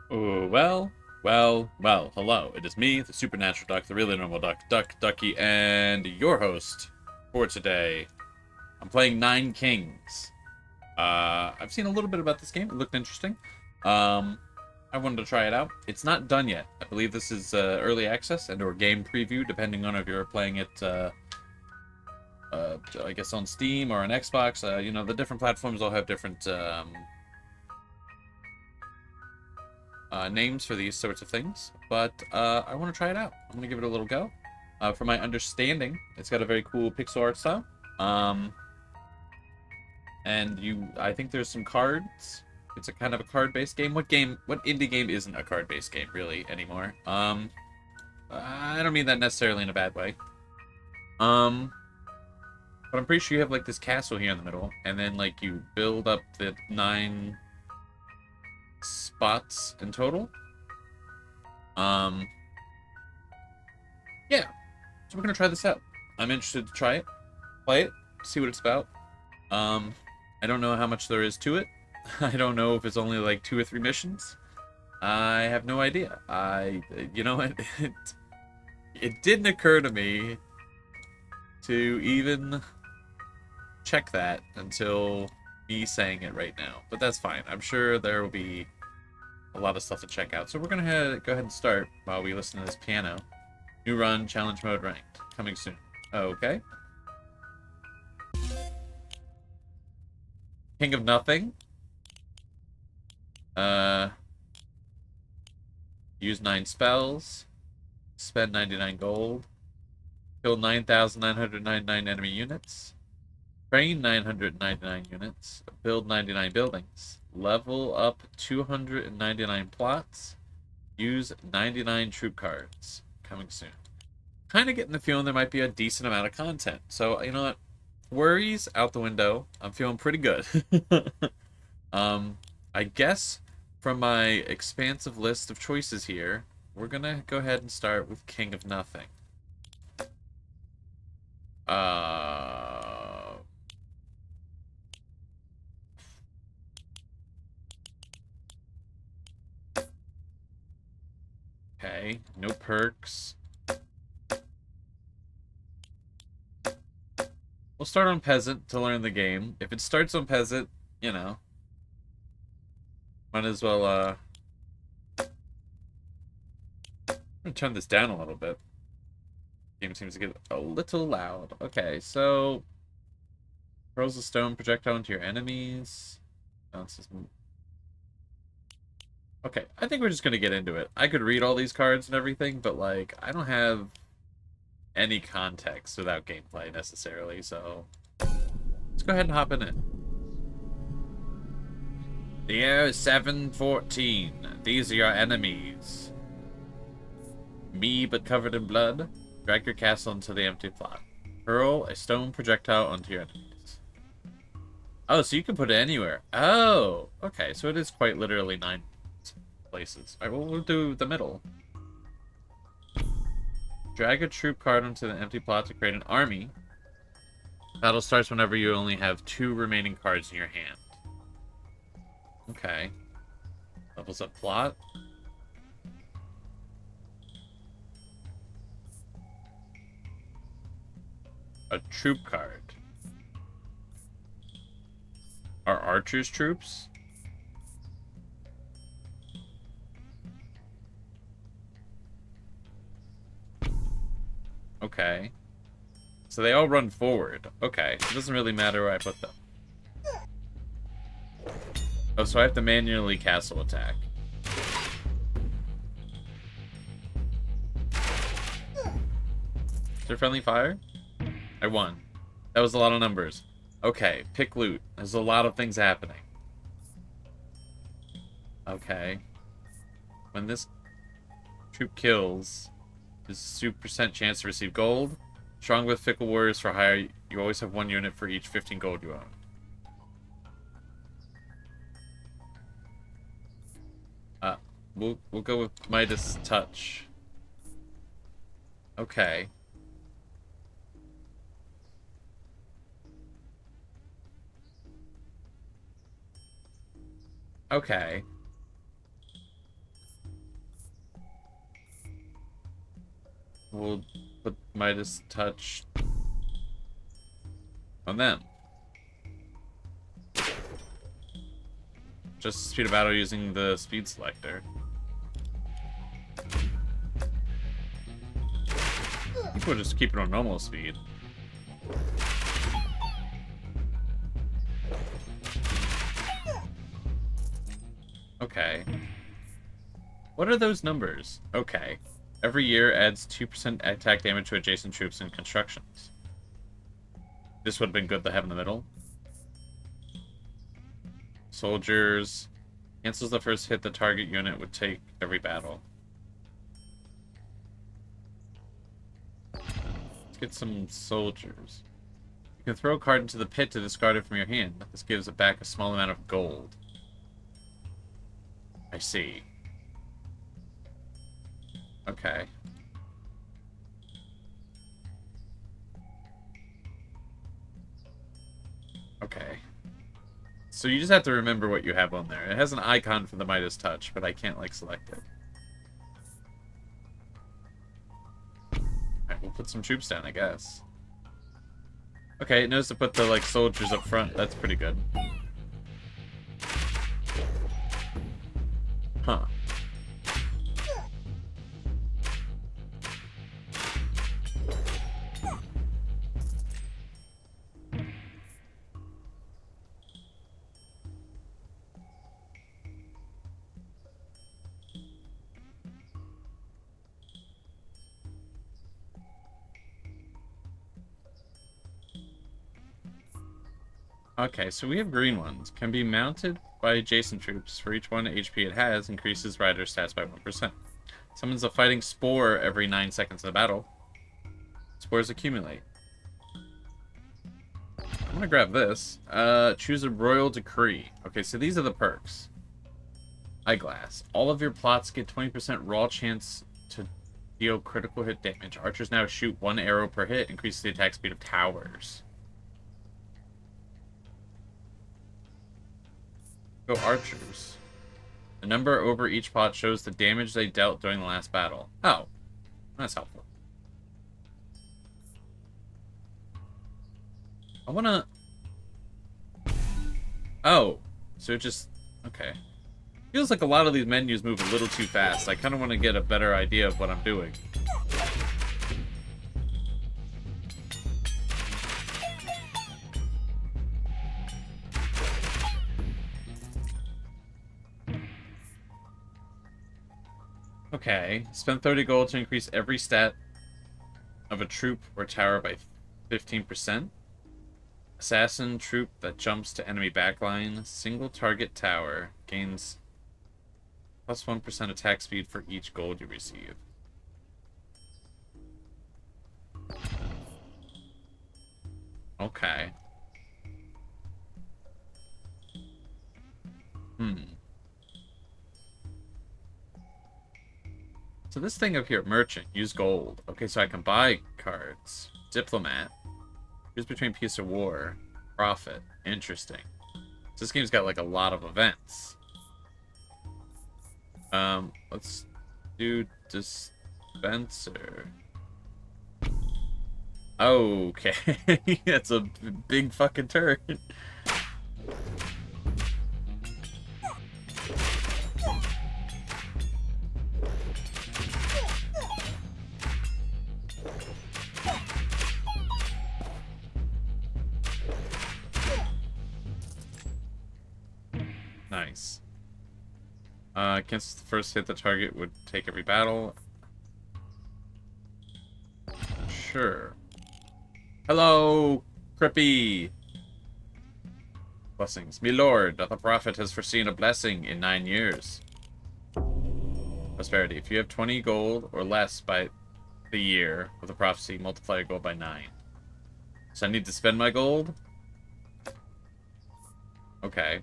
Oh, well, hello. It is me, the supernatural duck, the really normal duck, Ducky, and your host for today. I'm playing Nine Kings. I've seen a little bit about this game. It looked interesting. Um, I wanted to try it out. It's not done yet. I believe this is early access and or game preview, depending on if you're playing it, I guess on Steam or on Xbox. The different platforms all have different names for these sorts of things, but I want to try it out. I'm going to give it a little go. From my understanding, it's got a very cool pixel art style. Um, I think there's some cards. It's a kind of a card-based game. What indie game isn't a card-based game really anymore? I don't mean that necessarily in a bad way. Um, but I'm pretty sure you have like this castle here in the middle, and then like you build up the 9 spots in total. Um, yeah, so we're gonna try this out. I'm interested to try it, play it, see what it's about. Um, I don't know how much there is to it. I don't know if it's only like 2 or 3 missions. I have no idea. You know what? It didn't occur to me to even check that until me saying it right now. But that's fine. I'm sure there will be a lot of stuff to check out. So we're gonna go ahead and start while we listen to this piano. New run, challenge mode ranked. Coming soon. Okay. King of Nothing. Uh, use 9 spells. Spend 99 gold. Kill 9,999 enemy units. Train 999 units. Build 99 buildings. Level up 299 plots. Use 99 troop cards. Coming soon. Kind of getting the feeling there might be a decent amount of content. So, you know what? Worries out the window. I'm feeling pretty good. um, I guess from my expansive list of choices here, we're gonna go ahead and start with King of Nothing. Uh, okay, no perks. We'll start on Peasant to learn the game. If it starts on Peasant, you know, might as well, I'm gonna turn this down a little bit. Game seems to get a little loud. Okay, so hurls a stone projectile into your enemies. Bounces. Okay, I think we're just gonna get into it. I could read all these cards and everything, but like I don't have any context without gameplay necessarily, so let's go ahead and hop in it. The year is 714. These are your enemies. Me, but covered in blood. Drag your castle into the empty plot. Hurl a stone projectile onto your enemies. Oh, so you can put it anywhere. Oh, okay. So it is quite literally 9 places. All right, well, we'll do the middle. Drag a troop card onto the empty plot to create an army. Battle starts whenever you only have 2 remaining cards in your hand. Okay. Levels up plot. A troop card. Are archers troops? Okay. So they all run forward. Okay. It doesn't really matter where I put them. Oh, so I have to manually castle attack. Is there friendly fire? I won. That was a lot of numbers. Okay, pick loot. There's a lot of things happening. Okay. When this troop kills, there's a 2% chance to receive gold. Strong with fickle warriors for hire. You always have 1 unit for each 15 gold you own. Uh, we'll go with Midas Touch. Okay. Okay. We'll put Midas touch on them. Just speed of battle using the speed selector. I think we'll just keep it on normal speed. Okay. What are those numbers? Okay. Every year adds 2% attack damage to adjacent troops and constructions. This would have been good to have in the middle. Soldiers. Cancels the first hit the target unit would take every battle. Let's get some soldiers. You can throw a card into the pit to discard it from your hand. This gives it back a small amount of gold. I see. Okay. Okay. So you just have to remember what you have on there. It has an icon for the Midas Touch, but I can't, like, select it. Alright, we'll put some troops down, I guess. Okay, it knows to put the, like, soldiers up front. That's pretty good. Huh. Okay, so we have green ones. Can be mounted by adjacent troops. For each 1 HP it has, increases rider stats by 1%. Summons a fighting spore every 9 seconds of the battle. Spores accumulate. I'm gonna grab this. Choose a royal decree. Okay, so these are the perks. Eyeglass. All of your plots get 20% raw chance to deal critical hit damage. Archers now shoot 1 arrow per hit, increases the attack speed of towers. Go archers. The number over each plot shows the damage they dealt during the last battle. Oh, that's helpful. I wanna... Oh, so it just... Okay. Feels like a lot of these menus move a little too fast. I kind of want to get a better idea of what I'm doing. Okay. Spend 30 gold to increase every stat of a troop or tower by 15%. Assassin troop that jumps to enemy backline. Single target tower gains plus 1% attack speed for each gold you receive. Okay. So this thing up here, merchant, use gold. Okay, so I can buy cards. Diplomat. Choose between peace or war. Prophet. Interesting. So this game's got like a lot of events. Let's do dispenser. Okay. That's a big fucking turn. Nice. Cancels the first hit the target would take every battle. Sure. Hello, Crippy. Blessings. Me lord, the prophet has foreseen a blessing in 9 years. Prosperity. If you have 20 gold or less by the year of the prophecy, multiply your gold by 9. So I need to spend my gold? Okay.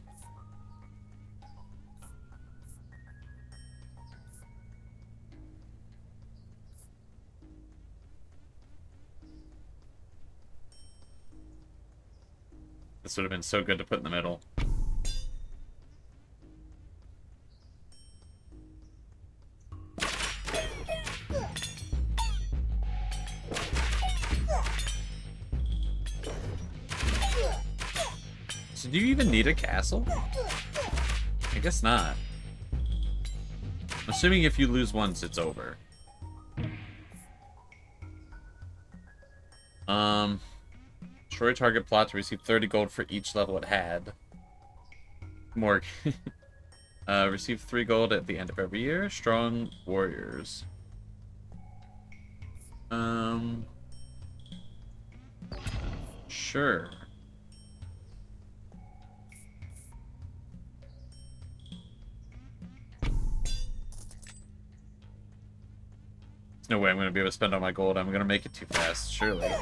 This would have been so good to put in the middle. Do you even need a castle? I guess not. I'm assuming if you lose once, it's over. Destroy target plot to receive 30 gold for each level it had. More. Receive 3 gold at the end of every year. Strong warriors. Sure. There's no way I'm going to be able to spend all my gold. I'm going to make it too fast, surely.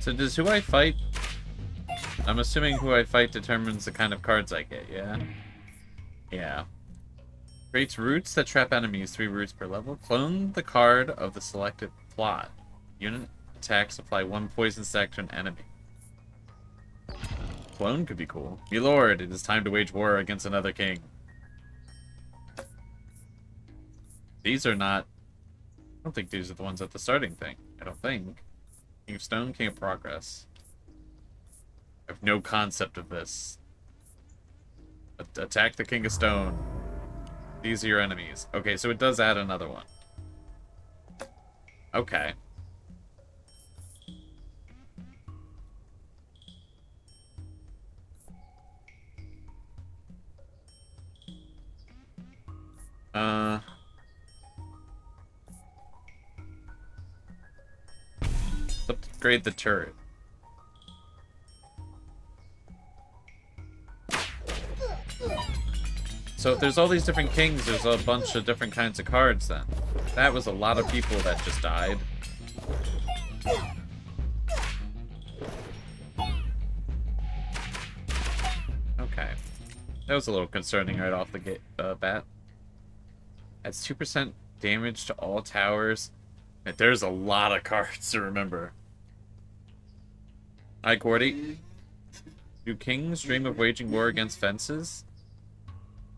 So does who I fight... I'm assuming who I fight determines the kind of cards I get, yeah? Yeah. Creates roots that trap enemies, 3 roots per level. Clone the card of the selected plot. Unit attacks apply 1 poison stack to an enemy. Clone could be cool. Milord, it is time to wage war against another king. These are not... I don't think these are the ones at the starting thing. I don't think. King of Stone, King of Progress. I have no concept of this. Attack the King of Stone. These are your enemies. Okay, so it does add another one. Okay. Let's upgrade the turret. So if there's all these different kings, there's a bunch of different kinds of cards then. That was a lot of people that just died. Okay. That was a little concerning right off the bat. Adds 2% damage to all towers. And there's a lot of cards to remember. Hi, Gordy. Do kings dream of waging war against fences?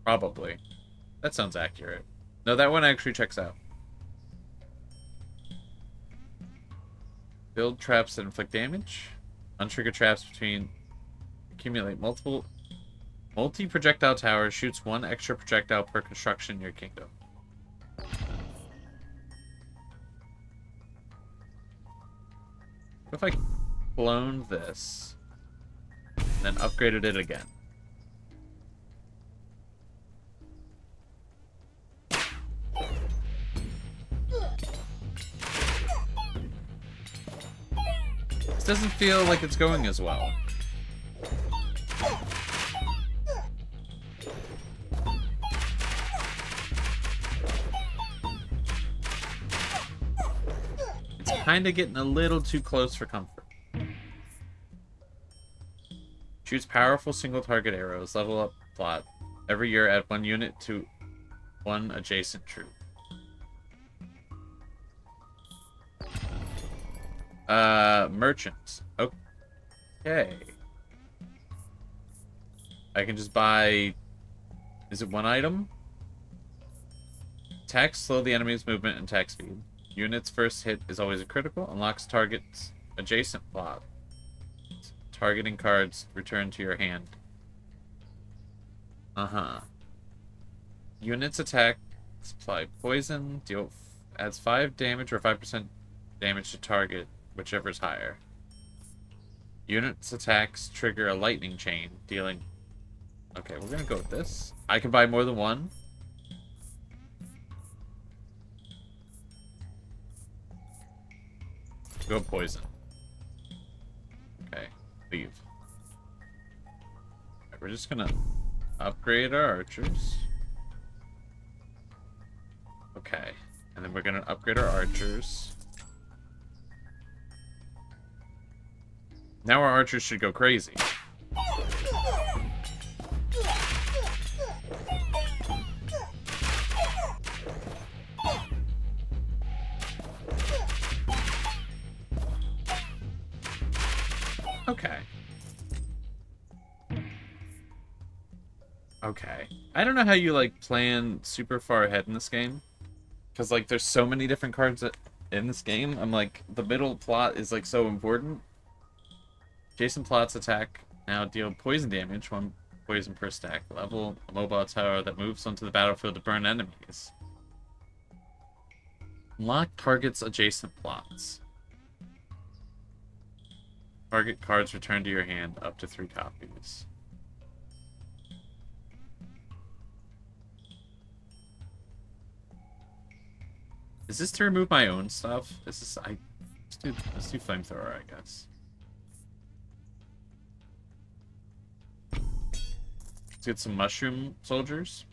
Probably. That sounds accurate. No, that one actually checks out. Build traps that inflict damage. Untrigger traps between... Accumulate multi-projectile towers. Shoots 1 extra projectile per construction in your kingdom. What if I cloned this, and then upgraded it again? This doesn't feel like it's going as well. It's kind of getting a little too close for comfort. Shoots powerful single target arrows. Level up plot. Every year add 1 unit to 1 adjacent troop. Merchants. Okay. I can just buy... Is it 1 item? Attacks slow the enemy's movement and attack speed. Unit's first hit is always a critical. Unlocks target's adjacent plot. Targeting cards return to your hand. Units attack apply poison. Adds 5 damage or 5% damage to target, whichever is higher. Units attacks trigger a lightning chain, dealing... Okay, we're gonna go with this. I can buy more than 1. Go poison. Okay, leave. Right, we're just gonna upgrade our archers. Okay, and then we're gonna upgrade our archers. Now our archers should go crazy. Okay. Okay. I don't know how you, like, plan super far ahead in this game. Because, like, there's so many different cards in this game. I'm like, the middle plot is, like, so important. Jason plots attack now deal poison damage, 1 poison per stack. Level a mobile tower that moves onto the battlefield to burn enemies. Unlock target's adjacent plots. Target cards return to your hand, up to 3 copies. Is this to remove my own stuff? Is this let's do flamethrower, I guess. Let's get some mushroom soldiers.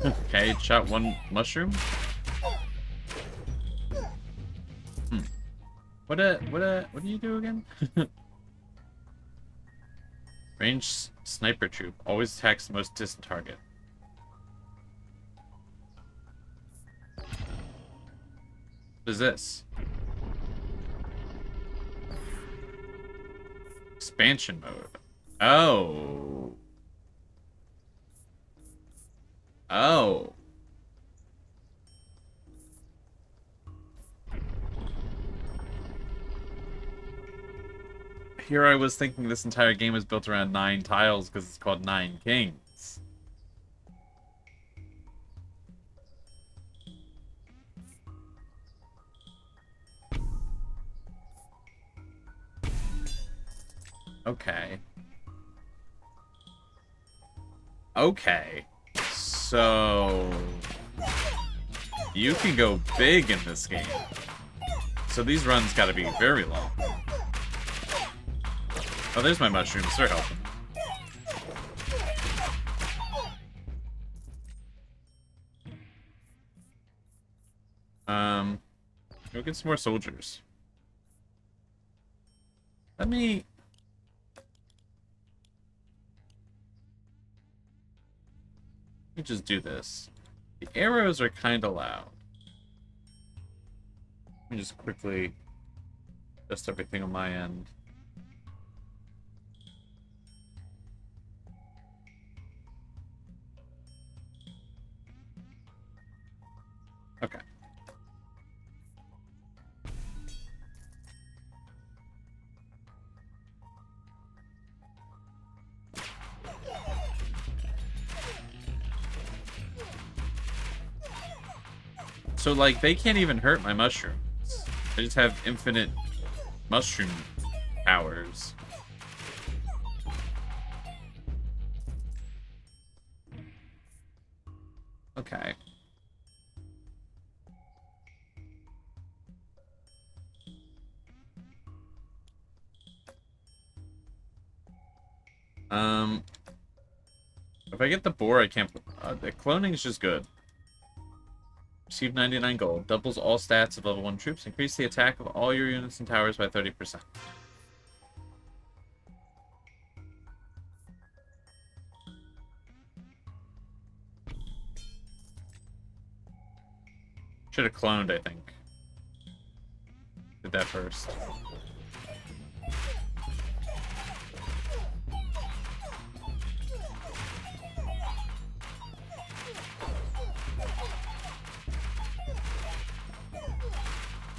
Okay, shot 1 mushroom. What do you do again? Range sniper troop. Always attacks the most distant target. What is this? Expansion mode. Oh. Oh. Here I was thinking this entire game was built around 9 tiles because it's called 9 Kings. Okay. Okay. So... you can go big in this game. So these runs gotta be very long. Oh, there's my mushrooms. They're helping. Go get some more soldiers. Let me just do this. The arrows are kind of loud. Let me just quickly adjust everything on my end. Okay. So, like, they can't even hurt my mushrooms. I just have infinite mushroom powers. Okay. If I get the boar, I can't... the cloning is just good. Receive 99 gold. Doubles all stats of level 1 troops. Increase the attack of all your units and towers by 30%. Should have cloned, I think. Did that first.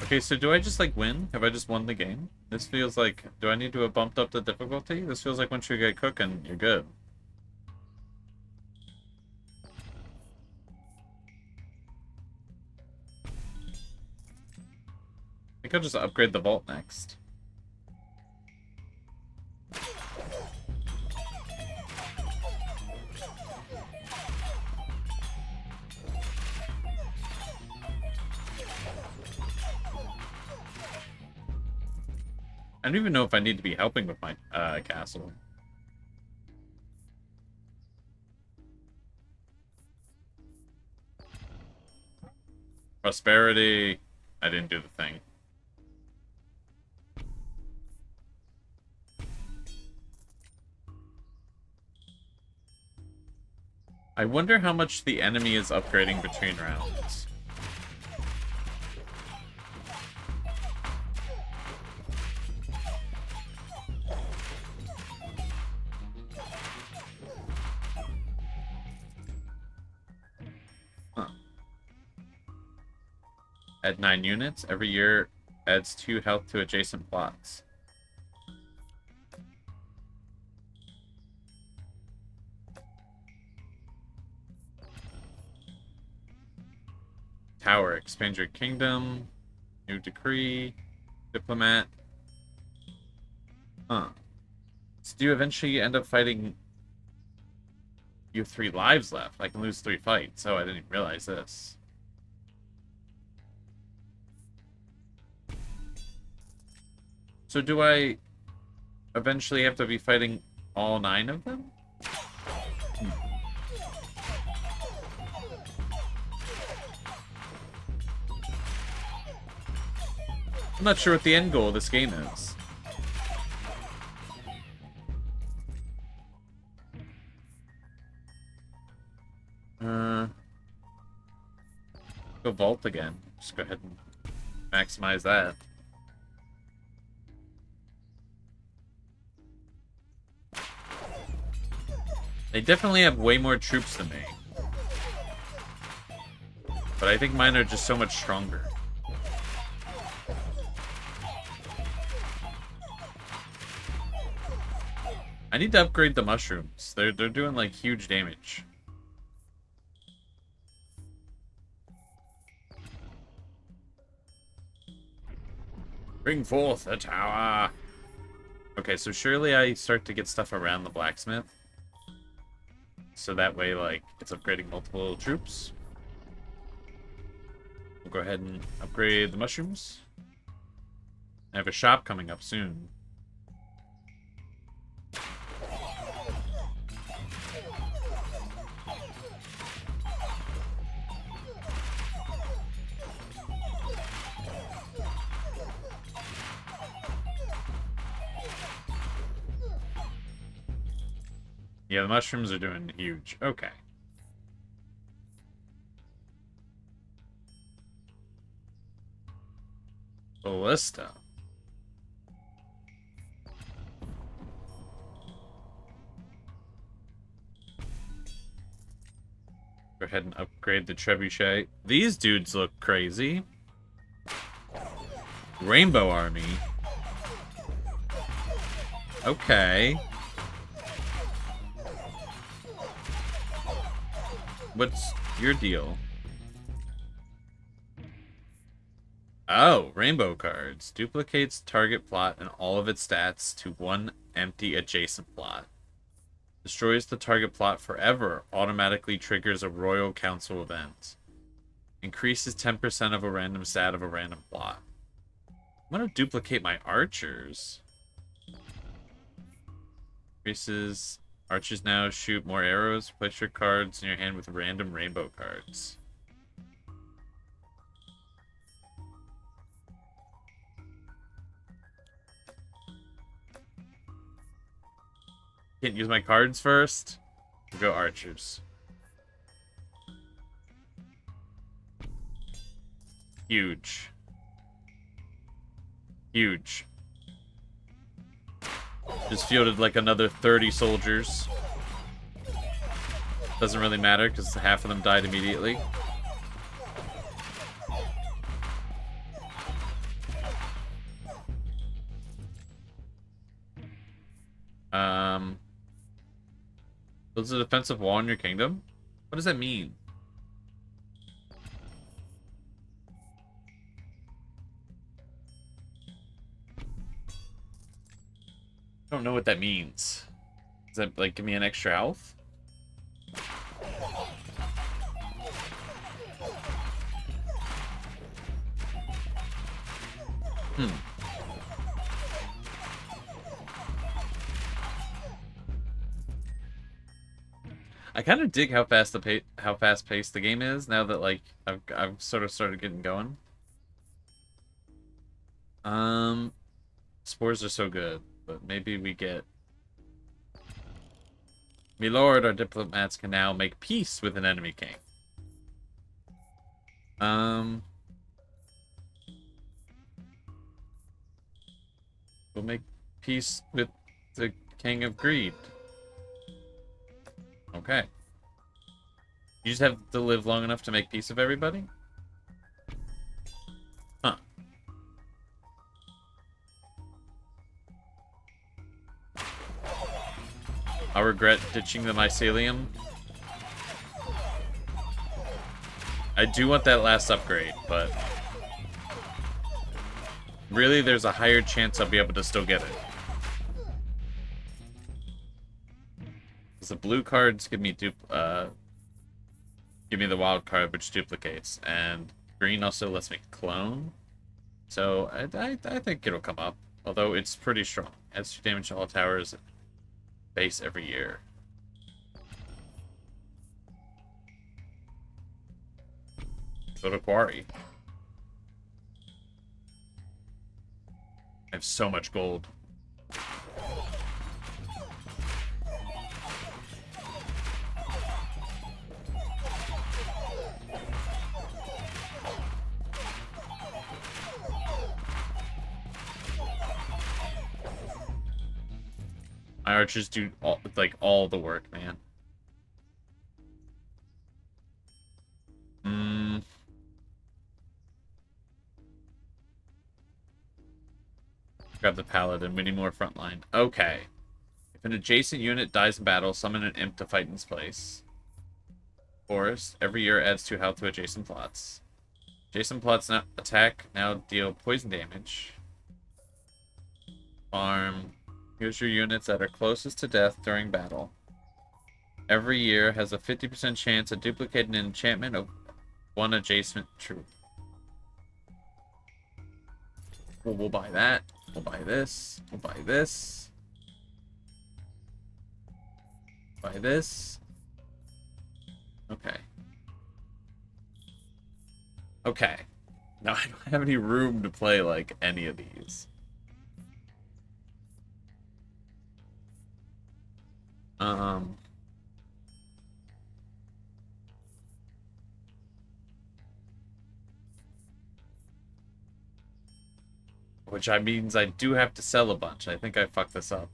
Okay, so do I just, like, win? Have I just won the game? This feels like... do I need to have bumped up the difficulty? This feels like once you get cooking, you're good. I think I'll just upgrade the vault next. I don't even know if I need to be helping with my castle. Prosperity. I didn't do the thing. I wonder how much the enemy is upgrading between rounds. Huh. Add 9 units. Every year adds 2 health to adjacent plots. Tower. Expand your kingdom. New decree. Diplomat. Huh. So do you eventually end up fighting... You have 3 lives left. I can lose 3 fights. Oh, I didn't even realize this. So do I eventually have to be fighting all 9 of them? I'm not sure what the end goal of this game is. Go vault again. Just go ahead and maximize that. They definitely have way more troops than me. But I think mine are just so much stronger. I need to upgrade the mushrooms. They're doing like huge damage. Bring forth the tower. Okay, so surely I start to get stuff around the blacksmith. So that way, like, it's upgrading multiple troops. We'll go ahead and upgrade the mushrooms. I have a shop coming up soon. Yeah, the mushrooms are doing huge. Okay. Ballista. Go ahead and upgrade the trebuchet. These dudes look crazy. Rainbow Army. Okay. What's your deal? Oh, rainbow cards. Duplicates target plot and all of its stats to one empty adjacent plot. Destroys the target plot forever. Automatically triggers a Royal Council event. Increases 10% of a random stat of a random plot. I'm gonna duplicate my archers. Increases... Archers now shoot more arrows. Place your cards in your hand with random rainbow cards. Can't use my cards first? We'll go archers. Huge. Huge. Just fielded like another 30 soldiers. Doesn't really matter because half of them died immediately. Builds a defensive wall in your kingdom? What does that mean? I don't know what that means. Does that, like, give me an extra health? I kind of dig how fast paced the game is now that like I've sort of started getting going. Spores are so good, but maybe we get Milord, our diplomats can now make peace with an enemy king. We'll make peace with the King of Greed. Okay. You just have to live long enough to make peace with everybody? Huh. I'll regret ditching the mycelium. I do want that last upgrade, but really there's a higher chance I'll be able to still get it. Because the blue cards give me the wild card, which duplicates, and green also lets me clone. So I think it'll come up, although it's pretty strong. Adds 2 damage to all towers base every year. Go to Quarry. I have so much gold. My archers do all the work, man. Grab the paladin. We need more frontline. Okay. If an adjacent unit dies in battle, summon an imp to fight in its place. Forest. Every year adds 2 health to adjacent plots. Adjacent plots now deal poison damage. Farm. Here's your units that are closest to death during battle. Every year has a 50% chance of duplicating an enchantment of 1 adjacent troop. Well, we'll buy that. We'll buy this. We'll buy this. Buy this. Okay. Okay. Now I don't have any room to play, like, any of these. Which means I do have to sell a bunch. I think I fucked this up.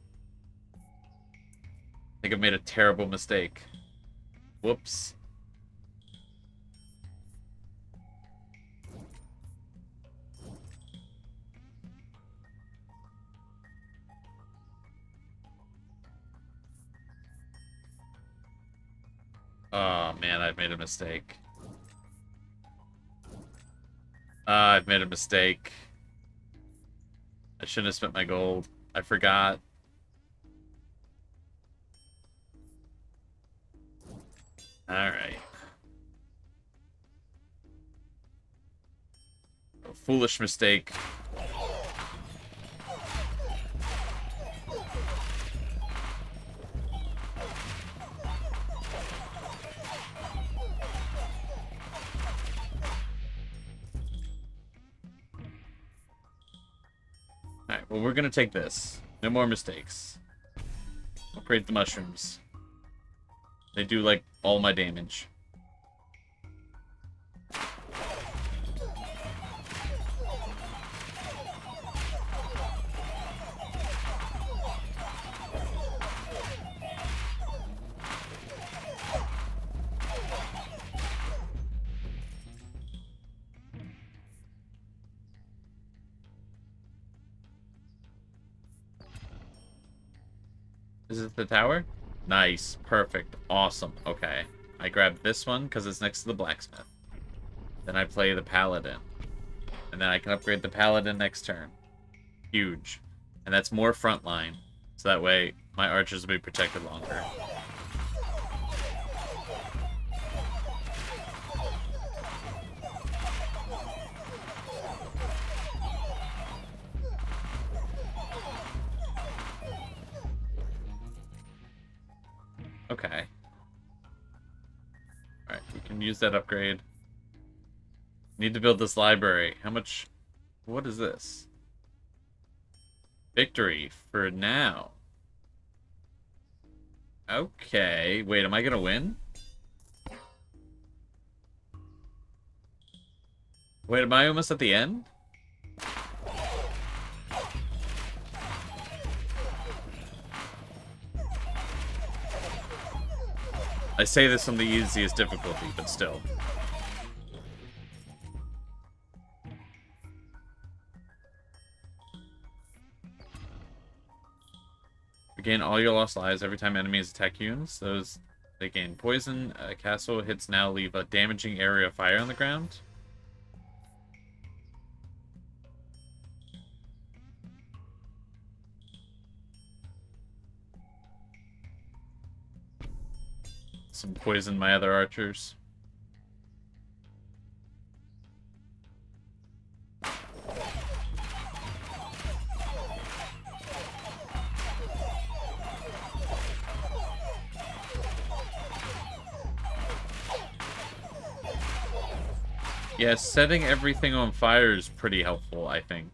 I think I made a terrible mistake. Whoops. Oh, man, I've made a mistake. I've made a mistake. I shouldn't have spent my gold. I forgot. Alright. A foolish mistake. Alright, well, we're gonna take this. No more mistakes. Upgrade the mushrooms. They do, like, all my damage. Is it the tower? Nice. Perfect. Awesome. Okay. I grab this one because it's next to the blacksmith. Then I play the paladin. And then I can upgrade the paladin next turn. Huge. And that's more frontline. So that way my archers will be protected longer. Okay. Alright, we can use that upgrade. Need to build this library. How much... What is this? Victory for now. Okay. Wait, am I gonna win? Wait, am I almost at the end? I say this on the easiest difficulty, but still. Regain all your lost lives every time enemies attack units. Those they gain poison. Castle hits now leave a damaging area of fire on the ground. Some poison my other archers. Yeah, setting everything on fire is pretty helpful, I think.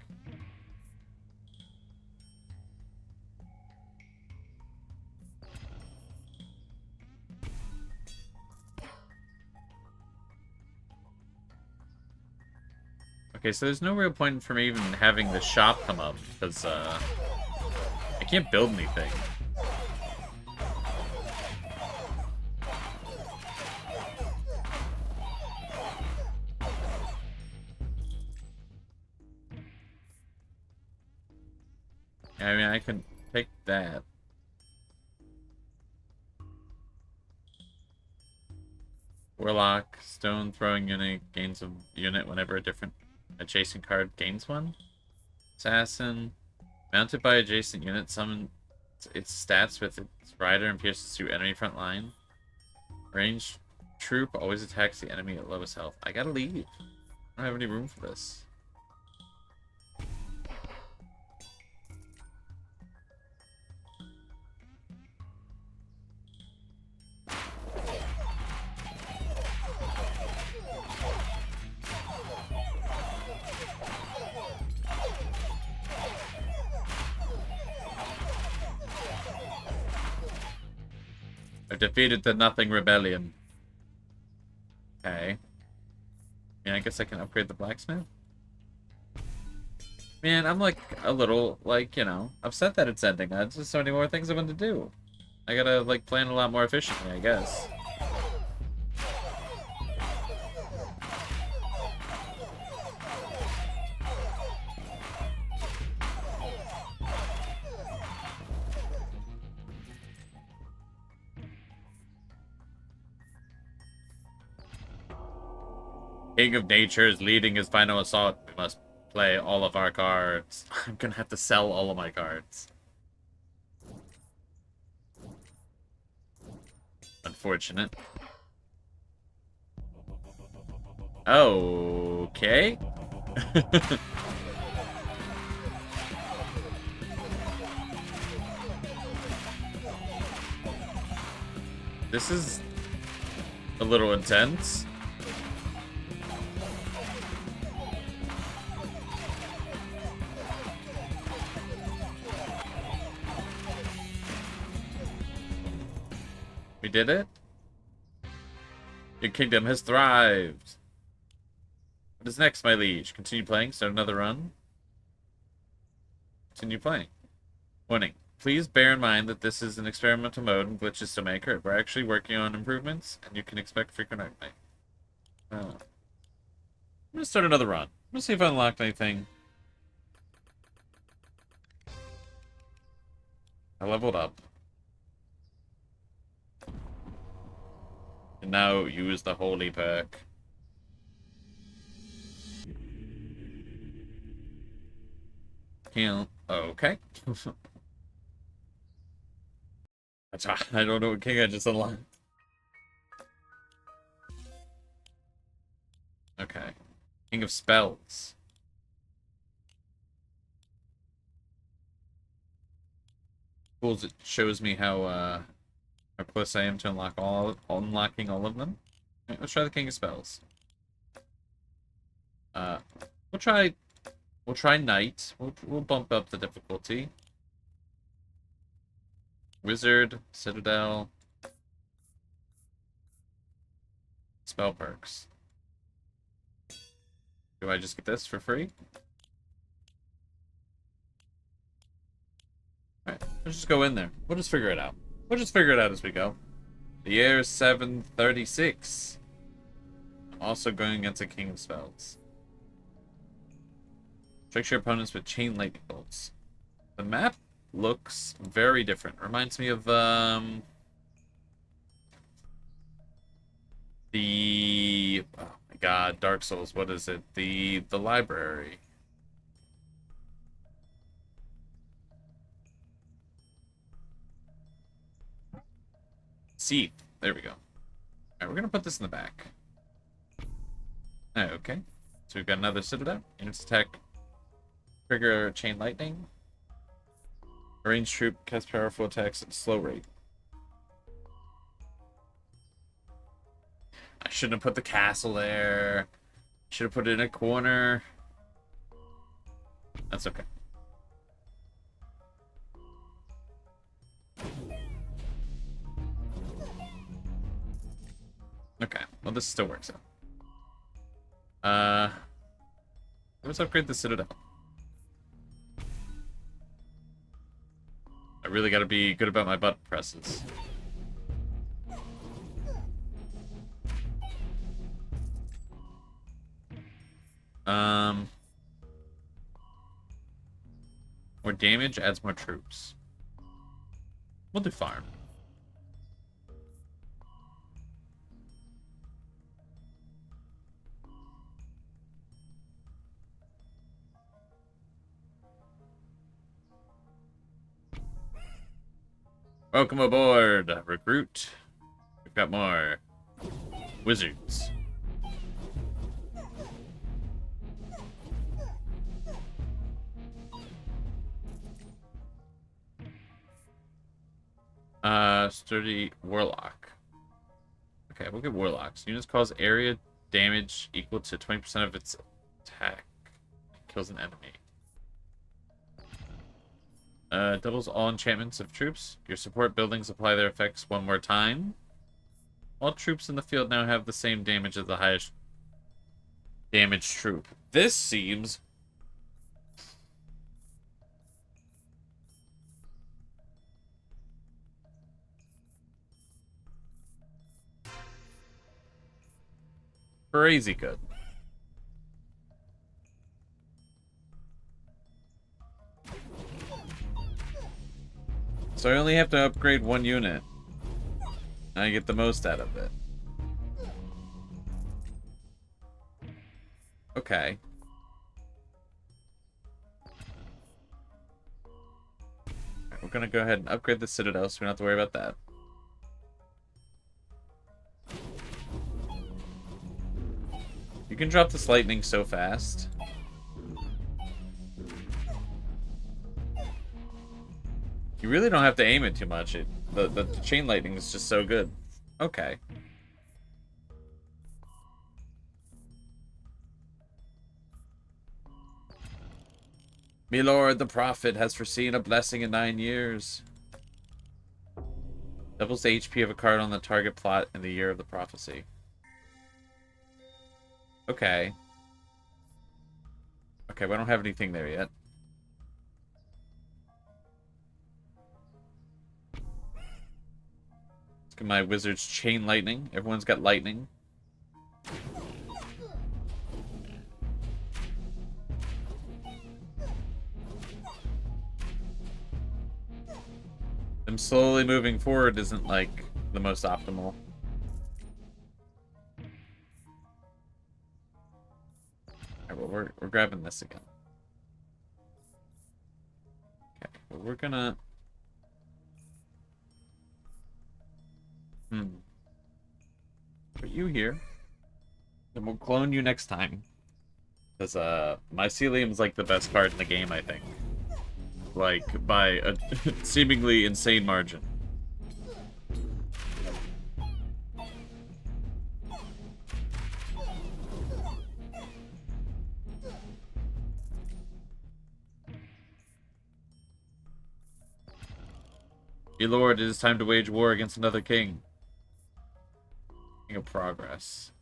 Okay, so there's no real point for me even having the shop come up, because, I can't build anything. I mean, I can take that. Warlock, stone throwing unit gains a unit whenever a different adjacent card gains one. Assassin, mounted by adjacent unit, summon its stats with its rider and pierces through enemy front line. Ranged troop always attacks the enemy at lowest health. I gotta leave. I don't have any room for this. I've defeated the Nothing Rebellion. Okay. Yeah, I guess I can upgrade the blacksmith. Man, I'm like a little, like, you know, upset that it's ending. There's just so many more things I want to do. I gotta, like, plan a lot more efficiently, I guess. King of Nature is leading his final assault. We must play all of our cards. I'm gonna have to sell all of my cards. Unfortunate. Okay. This is a little intense. We did it. Your kingdom has thrived. What is next, my liege? Continue playing, start another run. Continue playing. Warning. Please bear in mind that this is an experimental mode and glitches still may occur. We're actually working on improvements, and you can expect frequent updates. I'm gonna start another run. I'm gonna see if I unlocked anything. I leveled up. And now use the holy perk. Can't. Okay. I don't know what king I just unlocked. Okay. King of Spells. Cool, it shows me how close I am to unlocking all of them. Right, let's try the King of Spells. Uh, we'll try Knight. We'll bump up the difficulty. Wizard, Citadel, spell perks. Do I just get this for free? Alright, let's just go in there. We'll just figure it out. We'll just figure it out as we go. The year is 736. I'm also going against a king of spells. Strike your opponents with chain lightning bolts. The map looks very different. Reminds me of the oh my god, Dark Souls, what is it? The library. Seath. There we go. Alright, we're gonna put this in the back. Okay. So we've got another Citadel. Units attack. Trigger chain lightning. A ranged troop casts powerful attacks at a slow rate. I shouldn't have put the castle there. Should have put it in a corner. That's okay. Okay, well this still works out. Let's upgrade the Citadel. I really gotta be good about my button presses. More damage adds more troops. We'll do farm. Welcome aboard, recruit. We've got more wizards. Sturdy warlock. Okay, we'll get warlocks. Units cause area damage equal to 20% of its attack. Kills an enemy. Doubles all enchantments of troops. Your support buildings apply their effects one more time. All troops in the field now have the same damage as the highest damage troop. This seems crazy good. So I only have to upgrade one unit. And I get the most out of it. Okay. We're gonna go ahead and upgrade the Citadel so we don't have to worry about that. You can drop this lightning so fast. You really don't have to aim it too much. The chain lightning is just so good. Okay. Me lord, the prophet has foreseen a blessing in 9 years. Doubles the HP of a card on the target plot in the year of the prophecy. Okay. Okay, we don't have anything there yet. Let's get my wizard's chain lightning. Everyone's got lightning. Them slowly moving forward isn't like the most optimal. Alright, well we're grabbing this again. Okay, well we're gonna put you here. Then we'll clone you next time. Because Mycelium's like the best card in the game, I think. Like, by a seemingly insane margin. Ye lord, it is time to wage war against another king. King of progress.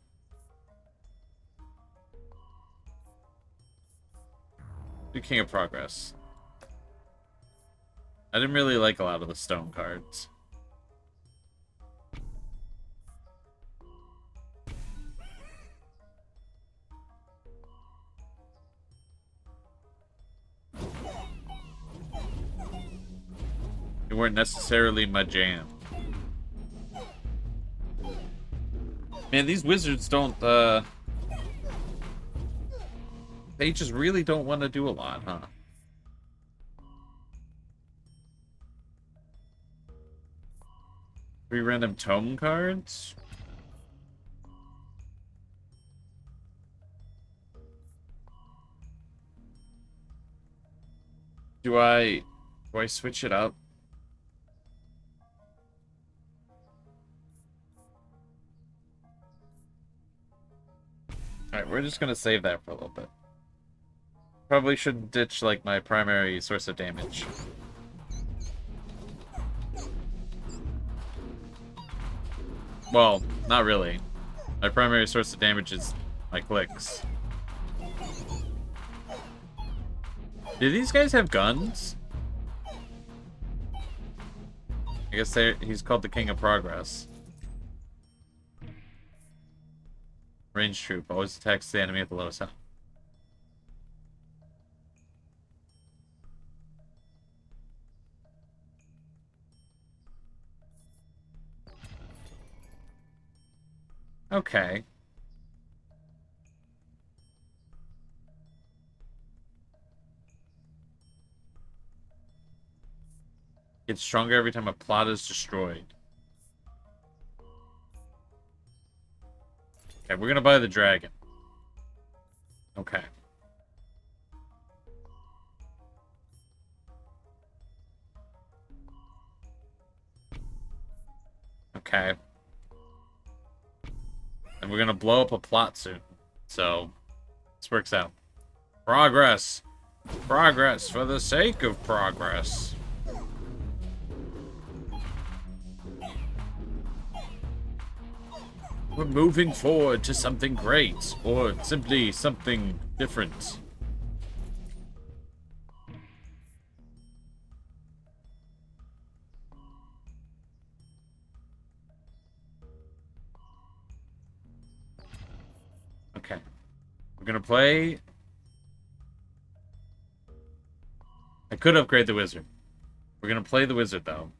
Do King of Progress. I didn't really like a lot of the stone cards. They weren't necessarily my jam. Man, these wizards don't, they just really don't want to do a lot, huh? 3 random tome cards? Do I switch it up? Alright, we're just gonna save that for a little bit. Probably should ditch, like, my primary source of damage. Well, not really. My primary source of damage is my clicks. Do these guys have guns? I guess he's called the King of Progress. Range troop always attacks the enemy at the lowest health. Okay. Gets stronger every time a plot is destroyed. Okay, we're gonna buy the dragon. Okay. Okay. And we're gonna blow up a plot soon. So, this works out. Progress! Progress for the sake of progress. We're moving forward to something great, or simply something different. Okay. We're gonna play... I could upgrade the wizard. We're gonna play the wizard, though.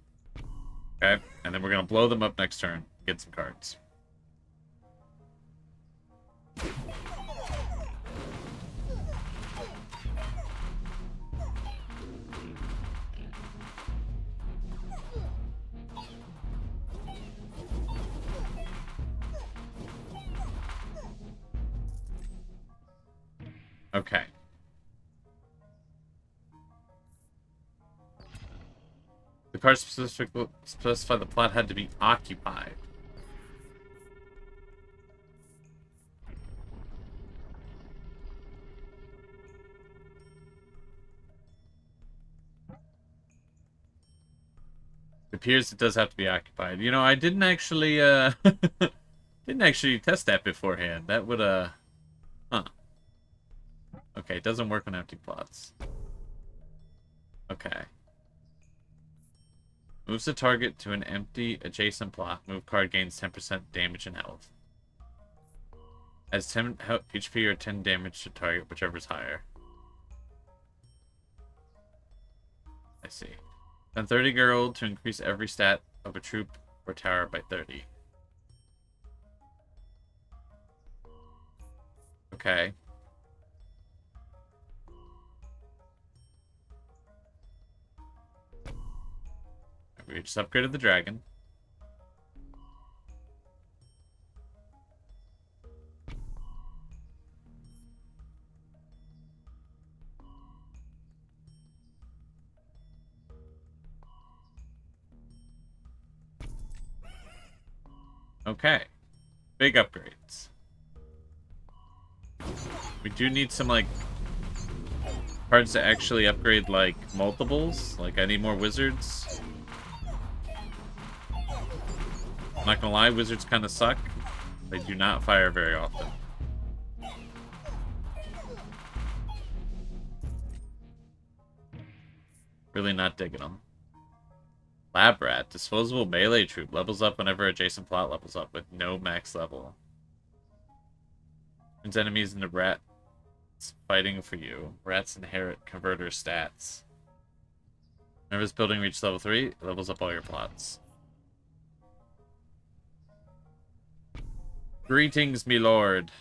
Okay? And then we're gonna blow them up next turn. Get some cards. Okay. The card specify the plot had to be occupied. It appears it does have to be occupied. You know, I didn't actually, didn't actually test that beforehand. That would, huh. Okay, it doesn't work on empty plots. Okay. Moves the target to an empty adjacent plot. Move card gains 10% damage and health. Adds 10 HP or 10 damage to target, whichever is higher. I see. Spend 30 gold to increase every stat of a troop or tower by 30. Okay. We just upgraded the dragon. Okay. Big upgrades. We do need some, like, cards to actually upgrade, like, multiples. Like, I need more wizards. I'm not gonna lie, wizards kind of suck. They do not fire very often. Really not digging them. Lab Rat, disposable melee troop, levels up whenever adjacent plot levels up with no max level. Turns enemies into rats fighting for you. Rats inherit converter stats. Whenever this building reaches level 3, it levels up all your plots. Greetings, me lord.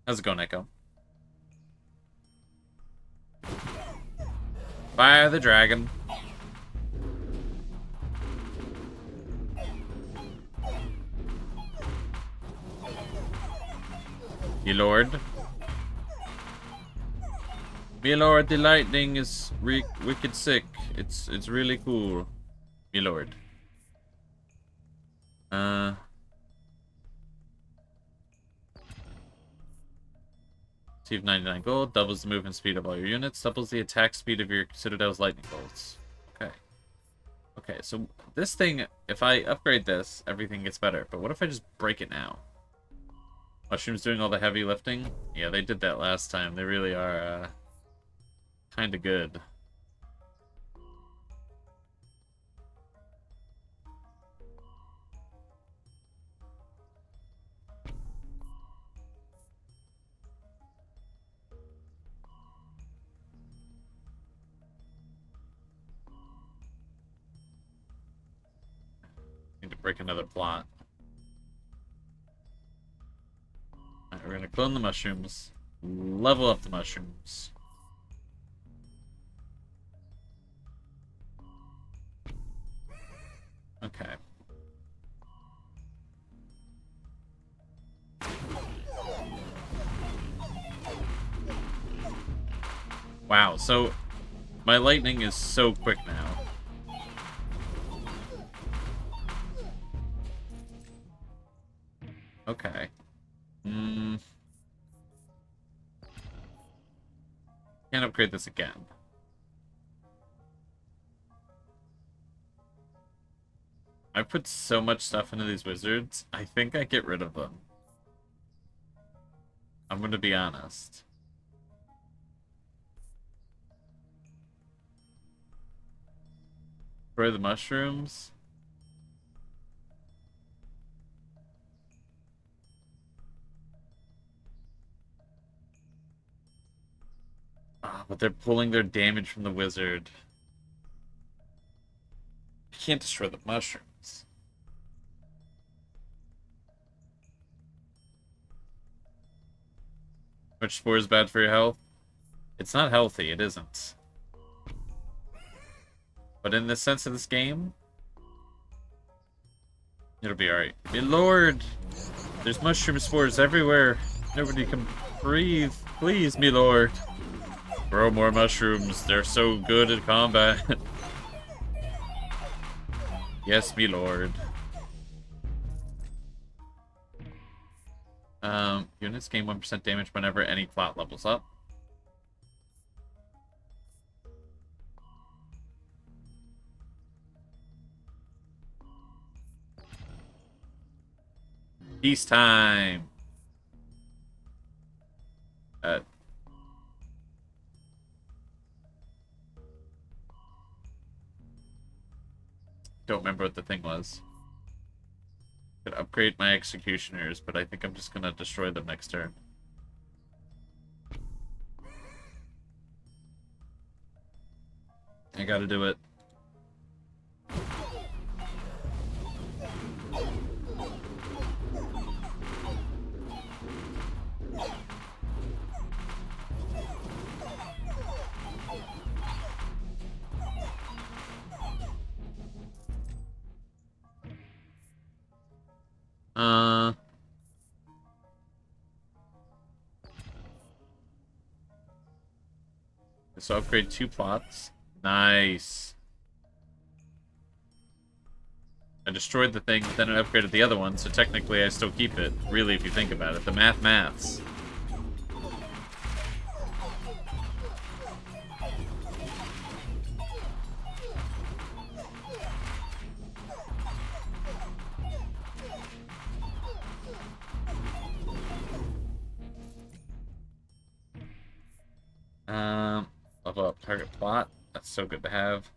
How's it going, Echo? Fire the dragon. Me lord. Me lord, the lightning is wicked sick. It's really cool. Me lord. Receive 99 gold, doubles the movement speed of all your units, doubles the attack speed of your Citadel's lightning bolts. Okay. Okay, so this thing, if I upgrade this, everything gets better. But what if I just break it now? Mushroom's doing all the heavy lifting? Yeah, they did that last time. They really are, kind of good. Need to break another plot. Alright, we're gonna clone the mushrooms. Level up the mushrooms. Okay. Wow, so my lightning is so quick now. Okay. Can't upgrade this again. I put so much stuff into these wizards, I think I get rid of them. I'm gonna be honest. Destroy the mushrooms. But they're pulling their damage from the wizard. I can't destroy the mushrooms. Which spore is bad for your health? It's not healthy, it isn't. But in the sense of this game, it'll be alright. My lord! There's mushroom spores everywhere. Nobody can breathe. Please, me lord. Grow more mushrooms. They're so good at combat. Yes, me lord. Units gain 1% damage whenever any plot levels up. Peacetime. Don't remember what the thing was. Could upgrade my executioners, but I think I'm just gonna destroy them next turn. I gotta do it. So upgrade 2 plots. Nice. I destroyed the thing, then I upgraded the other one, so technically I still keep it. Really, if you think about it. The maths. Level up target plot. That's so good to have.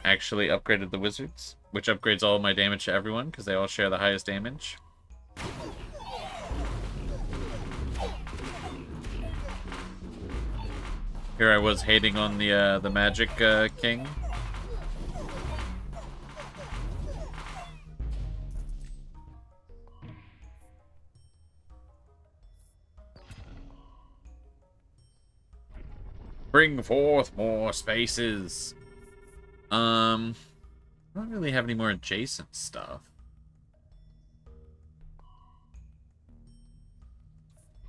Actually upgraded the wizards, which upgrades all my damage to everyone because they all share the highest damage. Here I was hating on the magic king. Bring forth more spaces. I don't really have any more adjacent stuff.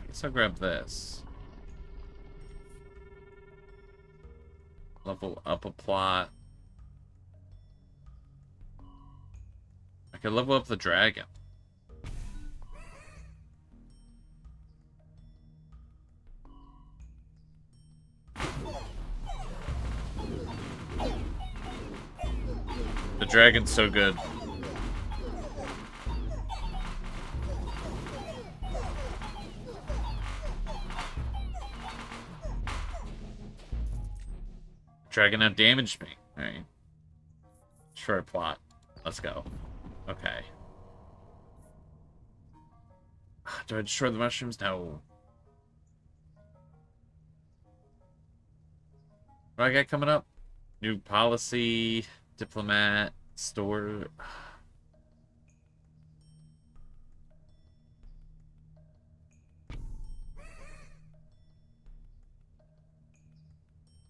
I guess I'll grab this. Level up a plot. I could level up the dragon. The dragon's so good. Dragon out damaged me. Alright. Destroy plot. Let's go. Okay. Do I destroy the mushrooms? No. What do I got coming up? New policy, diplomat, store.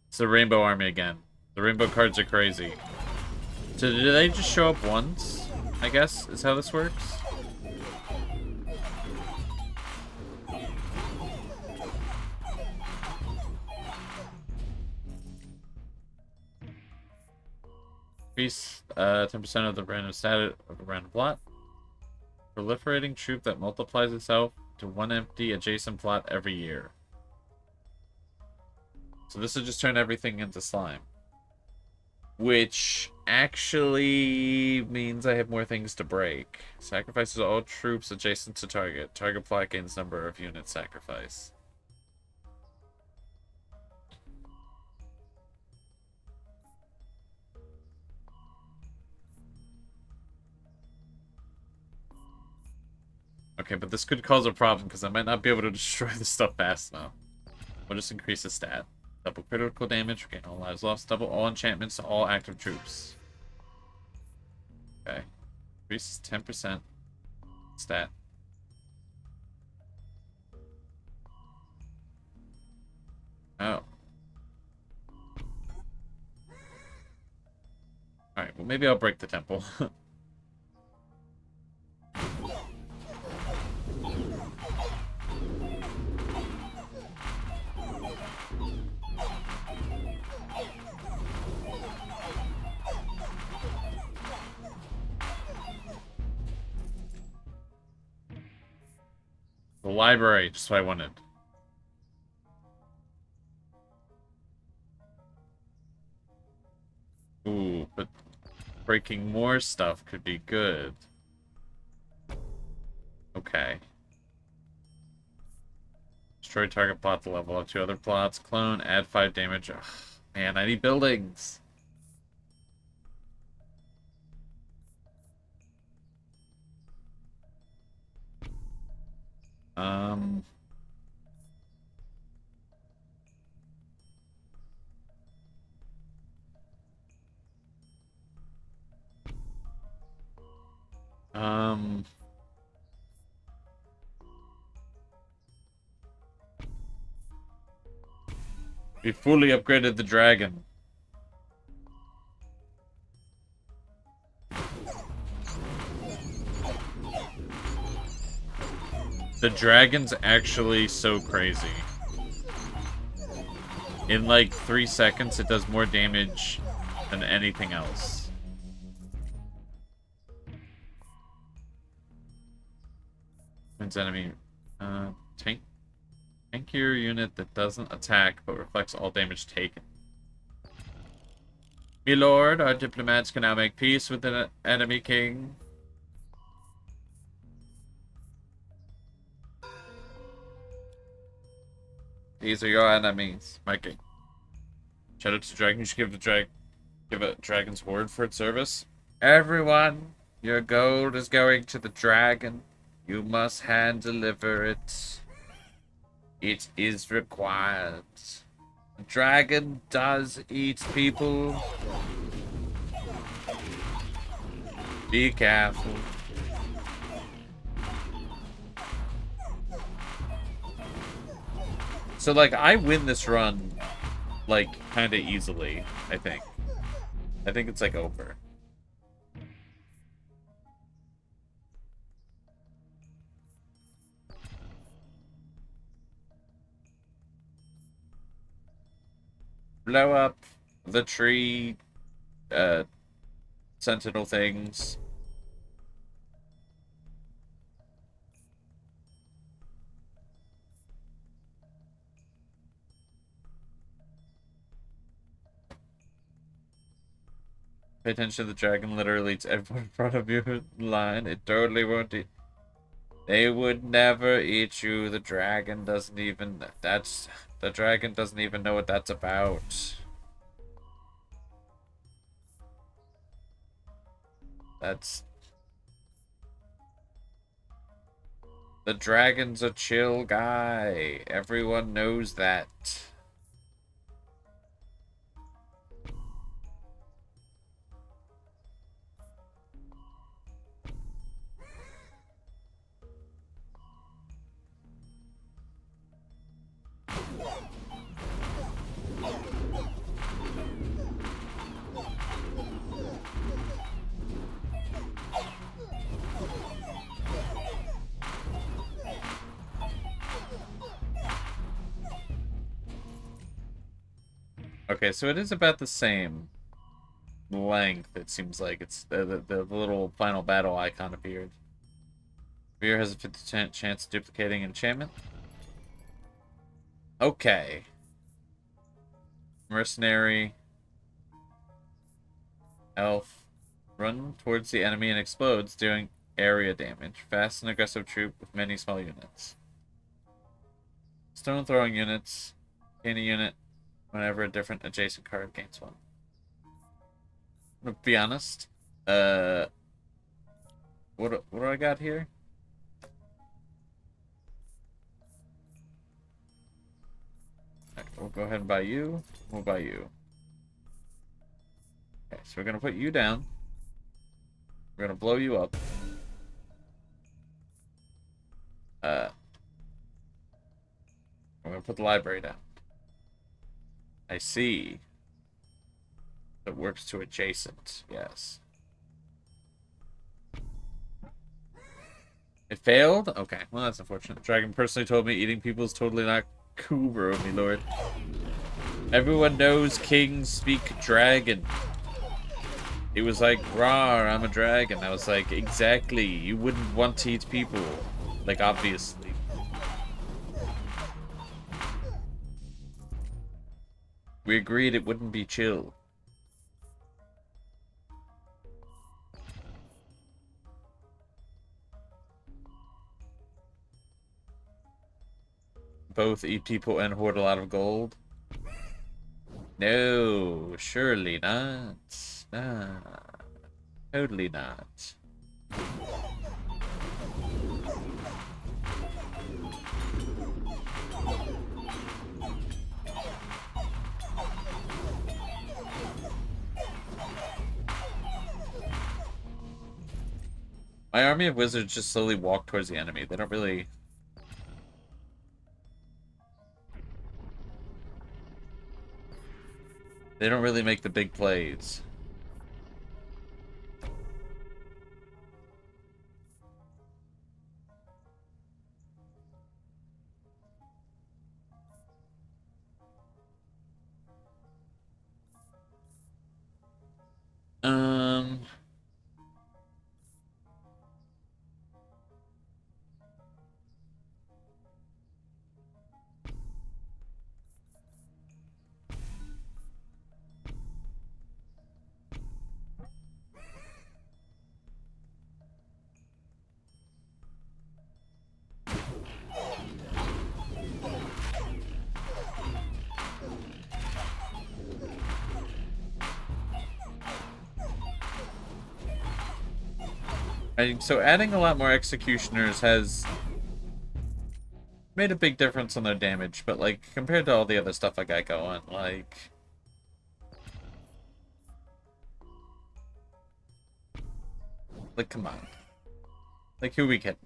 It's the Rainbow Army again. The rainbow cards are crazy. So do they just show up once? I guess is how this works. Increase 10% of the random stat of a random plot. Proliferating troop that multiplies itself to one empty adjacent plot every year. So this will just turn everything into slime. Which actually means I have more things to break. Sacrifices all troops adjacent to target. Target plot gains number of units sacrifice. Okay, but this could cause a problem because I might not be able to destroy this stuff fast enough. We'll just increase the stat. Double critical damage, gain all lives lost, double all enchantments to all active troops. Okay. Increases 10% stat. Oh. Alright, well maybe I'll break the temple. The library, just what I wanted. Ooh, but breaking more stuff could be good. Okay. Destroy target plot to level up 2 other plots. Clone, add 5 damage. Ugh, man, I need buildings. Um... We fully upgraded the dragon. The dragon's actually so crazy. In like 3 seconds, it does more damage than anything else. Wins enemy tankier unit that doesn't attack but reflects all damage taken. Me lord, our diplomats can now make peace with the enemy king. These are your enemies. Marking. Shout out to Dragon. You should give a dragon's word for its service. Everyone, your gold is going to the dragon. You must hand deliver it. It is required. The dragon does eat people. Be careful. So, like, I win this run, like, kind of easily, I think. I think it's, like, over. Blow up the tree, sentinel things. Pay attention to the dragon literally eats everyone in front of you in line. It totally won't eat. They would never eat you. The dragon doesn't even... The dragon doesn't even know what that's about. That's... The dragon's a chill guy. Everyone knows that. Okay, so it is about the same length, it seems like. It's the little final battle icon appeared. Veer has a 50% chance of duplicating enchantment. Okay. Mercenary. Elf. Run towards the enemy and explodes, doing area damage. Fast and aggressive troop with many small units. Stone throwing units. Gain a unit whenever a different adjacent card gains one. To be honest, what do I got here? Okay, we'll go ahead and buy you. We'll buy you. Okay, so we're gonna put you down. We're gonna blow you up. We're gonna put the library down. I see. It works to adjacent, yes. It failed? Okay, well that's unfortunate. Dragon personally told me eating people is totally not cool, bro, me lord. Everyone knows kings speak dragon. It was like, rawr, I'm a dragon. I was like, exactly, you wouldn't want to eat people. Like, obviously. We agreed it wouldn't be chill. Both eat people and hoard a lot of gold? No, surely not. Nah, totally not. My army of wizards just slowly walk towards the enemy. They don't really... They don't really make the big plays. Um... So adding a lot more executioners has made a big difference on their damage, but like compared to all the other stuff I got going, like come on. Like who we kidding?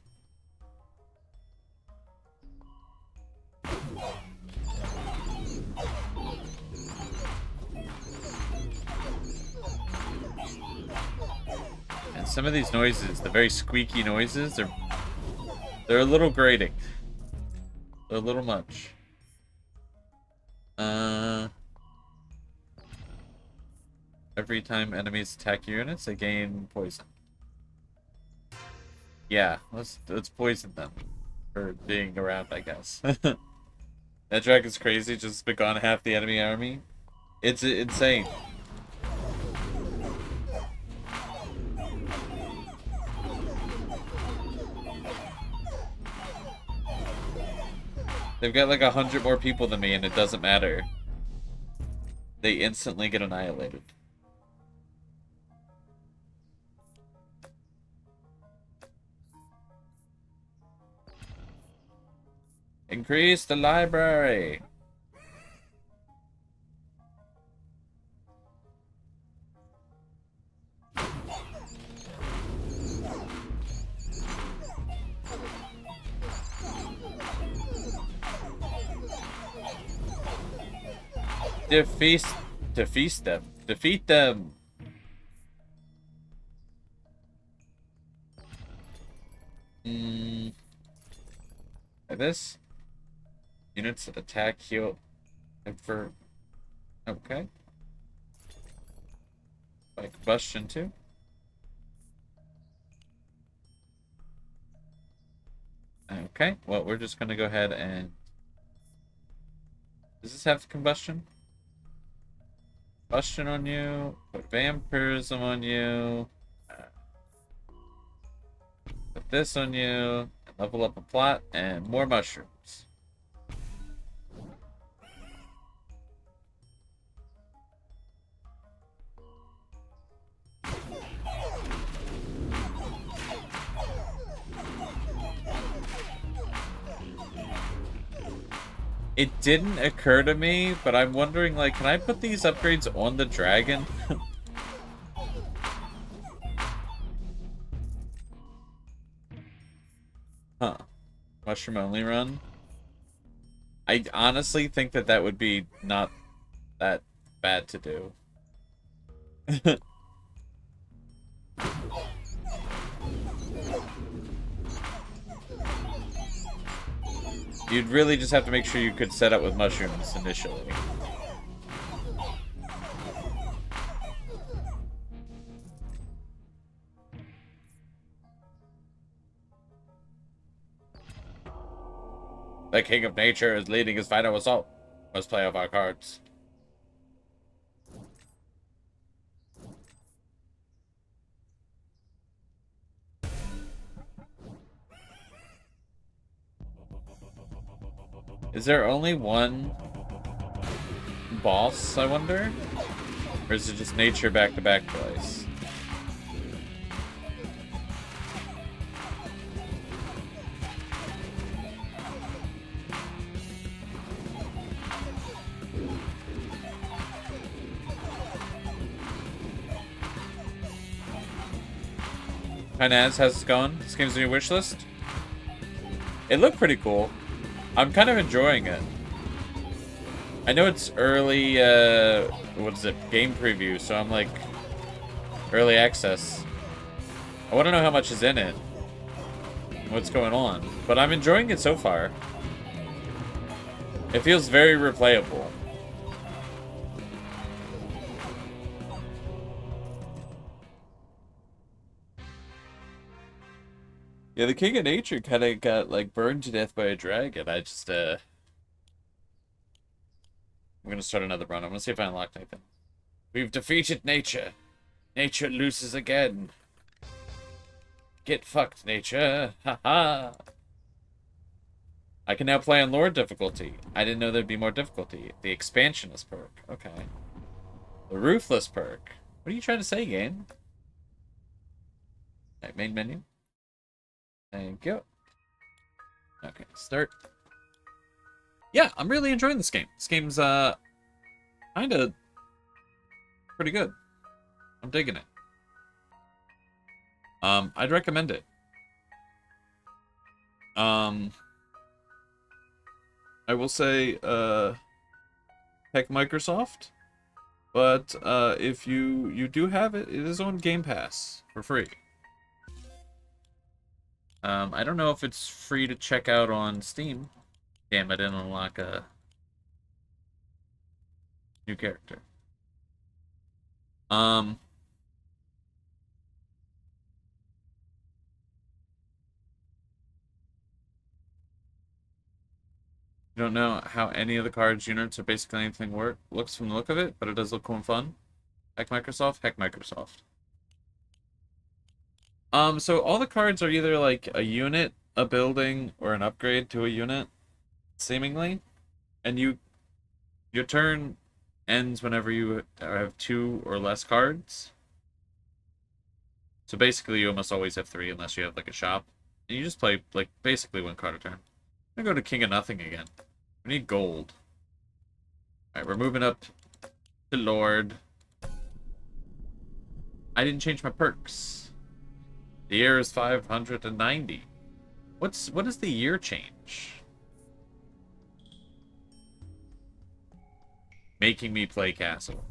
And some of these noises, the very squeaky noises, they're a little grating. They're a little much. Every time enemies attack your units, they gain poison. Yeah, let's poison them for being around, I guess. That dragon's crazy, just been gone half the enemy army. It's insane. They've got like 100 more people than me and it doesn't matter. They instantly get annihilated. Increase the library. Defeat them. Defeat them. Like this. Units that attack, heal, and for... Okay. By combustion too. Okay, well, we're just gonna go ahead and... Does this have combustion? Combustion on you. Put vampirism on you. Put this on you. Level up a plot and more mushrooms. It didn't occur to me, but I'm wondering, like, can I put these upgrades on the dragon? Huh. Mushroom only run? I honestly think that that would be not that bad to do. You'd really just have to make sure you could set up with mushrooms initially. The King of Nature is leading his final assault. Must play off our cards. Is there only one boss, I wonder? Or is it just nature back-to-back twice? How's it going? This game's on your wish list? It looked pretty cool. I'm kind of enjoying it. I know it's early, what is it, game preview, so I'm like, early access. I want to know how much is in it. What's going on. But I'm enjoying it so far. It feels very replayable. Yeah, the King of Nature kind of got, like, burned to death by a dragon. I just, I'm gonna start another run. I'm gonna see if I unlock anything. We've defeated Nature. Nature loses again. Get fucked, Nature. Ha-ha. I can now play on lower difficulty. I didn't know there'd be more difficulty. The Expansionist perk. Okay. The Ruthless perk. What are you trying to say, game? Right, main menu. Thank you. Okay, start. Yeah, I'm really enjoying this game. This game's kinda pretty good. I'm digging it. I'd recommend it. I will say, heck Microsoft, but if you do have it, it is on Game Pass for free. I don't know if it's free to check out on Steam. Damn, I didn't unlock a new character. You don't know how any of the cards units or basically anything looks from the look of it, but it does look cool and fun. Heck Microsoft, heck Microsoft. So all the cards are either like a unit, a building, or an upgrade to a unit, seemingly. And your turn ends whenever you have 2 or less cards. So basically you almost always have 3 unless you have like a shop. And you just play like basically 1 card a turn. I'm gonna go to King of Nothing again. We need gold. Alright, we're moving up to Lord. I didn't change my perks. The year is 590. What is the year change? Making me play castle.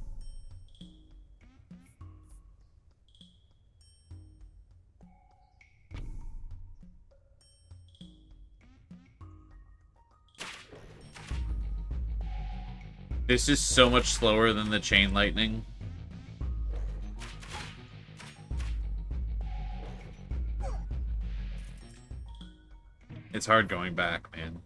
This is so much slower than the chain lightning. It's hard going back, man.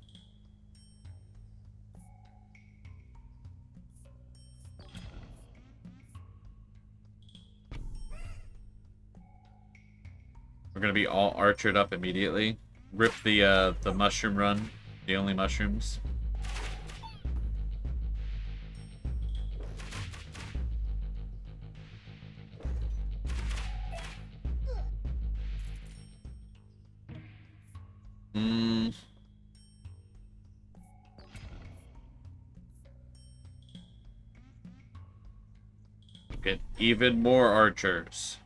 We're gonna be all archered up immediately. Rip the mushroom run. The only mushrooms. Get even more archers.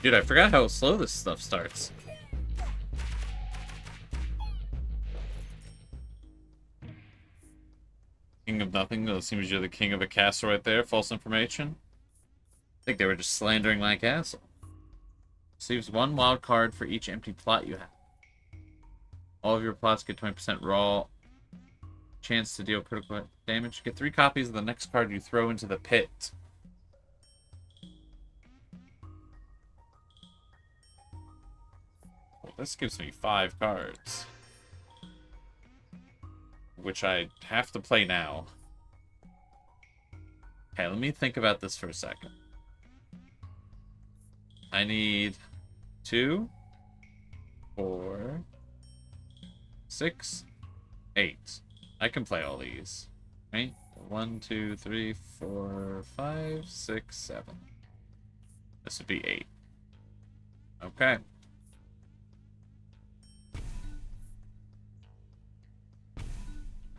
Dude, I forgot how slow this stuff starts. King of Nothing. It seems you're the king of a castle right there. False information. I think they were just slandering my castle. Receives 1 wild card for each empty plot you have. All of your plots get 20% raw. Chance to deal critical damage. Get 3 copies of the next card you throw into the pit. Well, this gives me 5 cards. Which I have to play now. Okay, let me think about this for a second. I need 2, 4, 6, 8. I can play all these. Right? 1, 2, 3, 4, 5, 6, 7. This would be 8. Okay.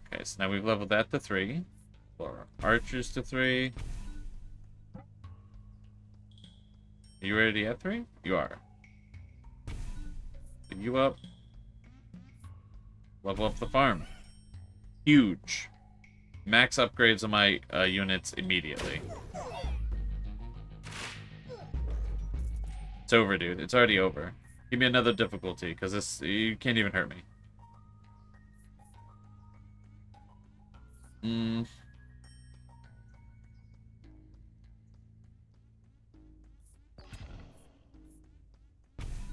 Okay, so now we've leveled that to 3. 4 archers to 3. Are you ready at 3? You are. Pick you up. Level up the farm. Huge. Max upgrades on my units immediately. It's over, dude. It's already over. Give me another difficulty, because this you can't even hurt me.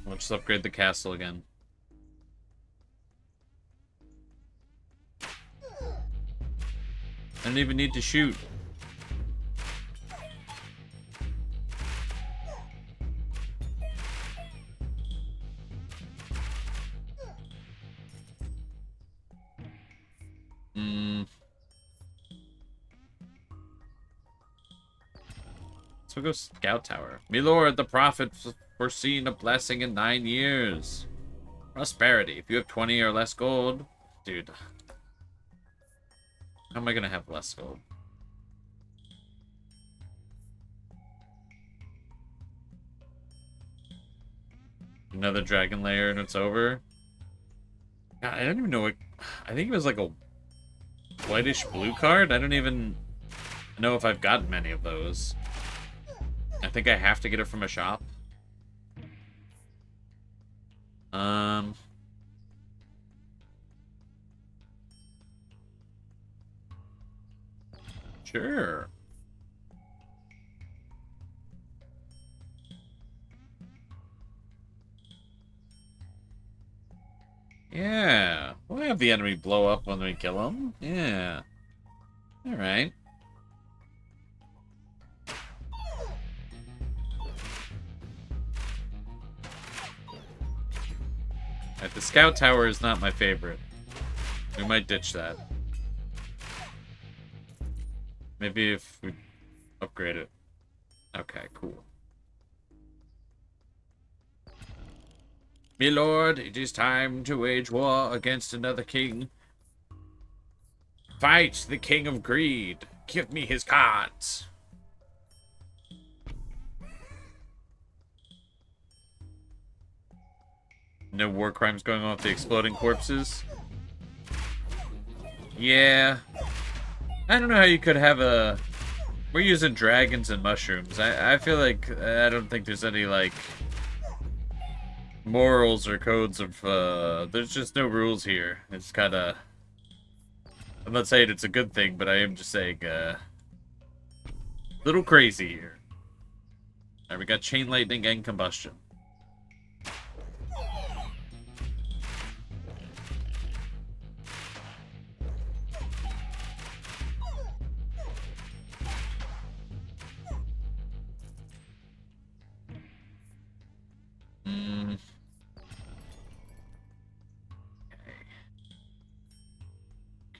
We'll just upgrade the castle again. I don't even need to shoot. Hmm. So we'll go Scout Tower. Me lord, the prophet foreseen a blessing in 9 years. Prosperity. If you have 20 or less gold. Dude. How am I gonna have less gold? Another dragon layer and it's over. God, I don't even know what... I think it was like a whitish blue card. I don't even know if I've gotten many of those. I think I have to get it from a shop. Sure. Yeah. We'll have the enemy blow up when we kill him. Yeah. Alright. Alright, the scout tower is not my favorite. We might ditch that. Maybe if we upgrade it. Okay, cool. Me lord, it is time to wage war against another king. Fight the king of greed. Give me his cards. No war crimes going on with the exploding corpses. Yeah. I don't know how you could have a... We're using dragons and mushrooms. I feel like I don't think there's any, like, morals or codes of, there's just no rules here. It's kind of... I'm not saying it's a good thing, but I am just saying, a little crazy here. Alright, we got chain lightning and combustion.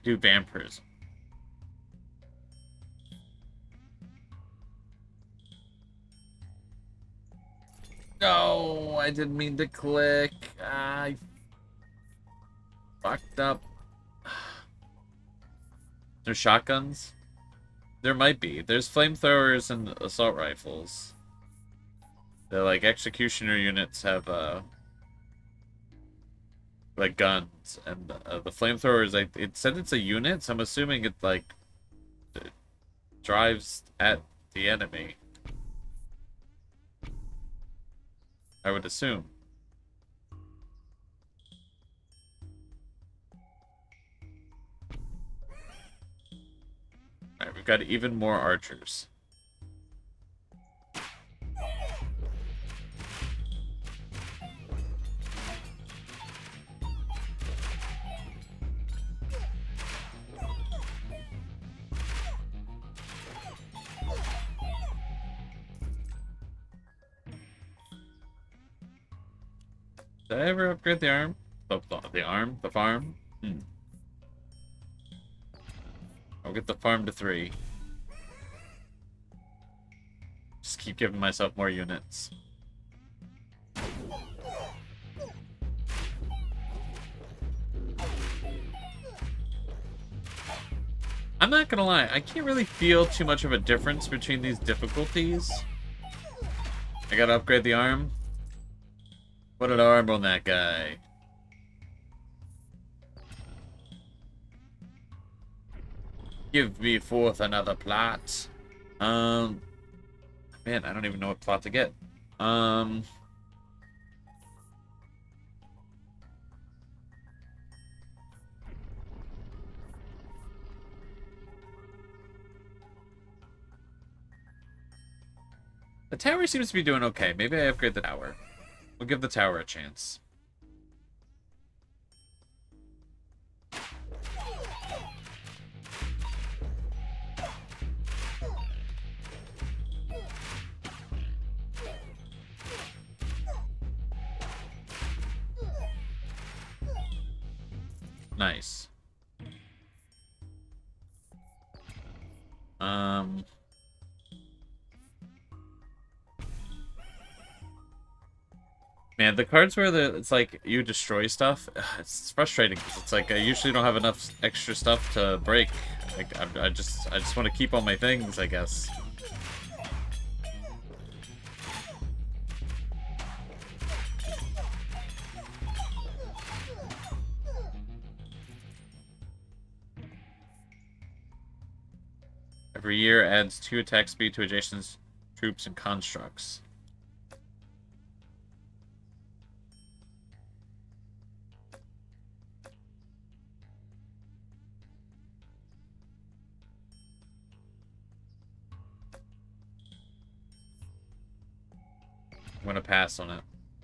Do vampirism. No, I didn't mean to click. I fucked up. There's shotguns? There might be. There's flamethrowers and assault rifles. The like executioner units have like guns, and the flamethrowers. It said it's a unit, so I'm assuming it like drives at the enemy. I would assume. Alright, we've got even more archers. Did I ever upgrade the arm? The arm? The farm? I'll get the farm to 3. Just keep giving myself more units. I'm not gonna lie, I can't really feel too much of a difference between these difficulties. I gotta upgrade the arm. Put an arm on that guy. Give me forth another plot. Man, I don't even know what plot to get. The tower seems to be doing okay. Maybe I upgrade the tower. We'll give the tower a chance. Nice. Um, Man, the cards where it's like you destroy stuff, it's frustrating. It's like I usually don't have enough extra stuff to break. Like I just want to keep all my things, I guess. Every year adds 2 attack speed to adjacent troops and constructs. I'm gonna pass on it.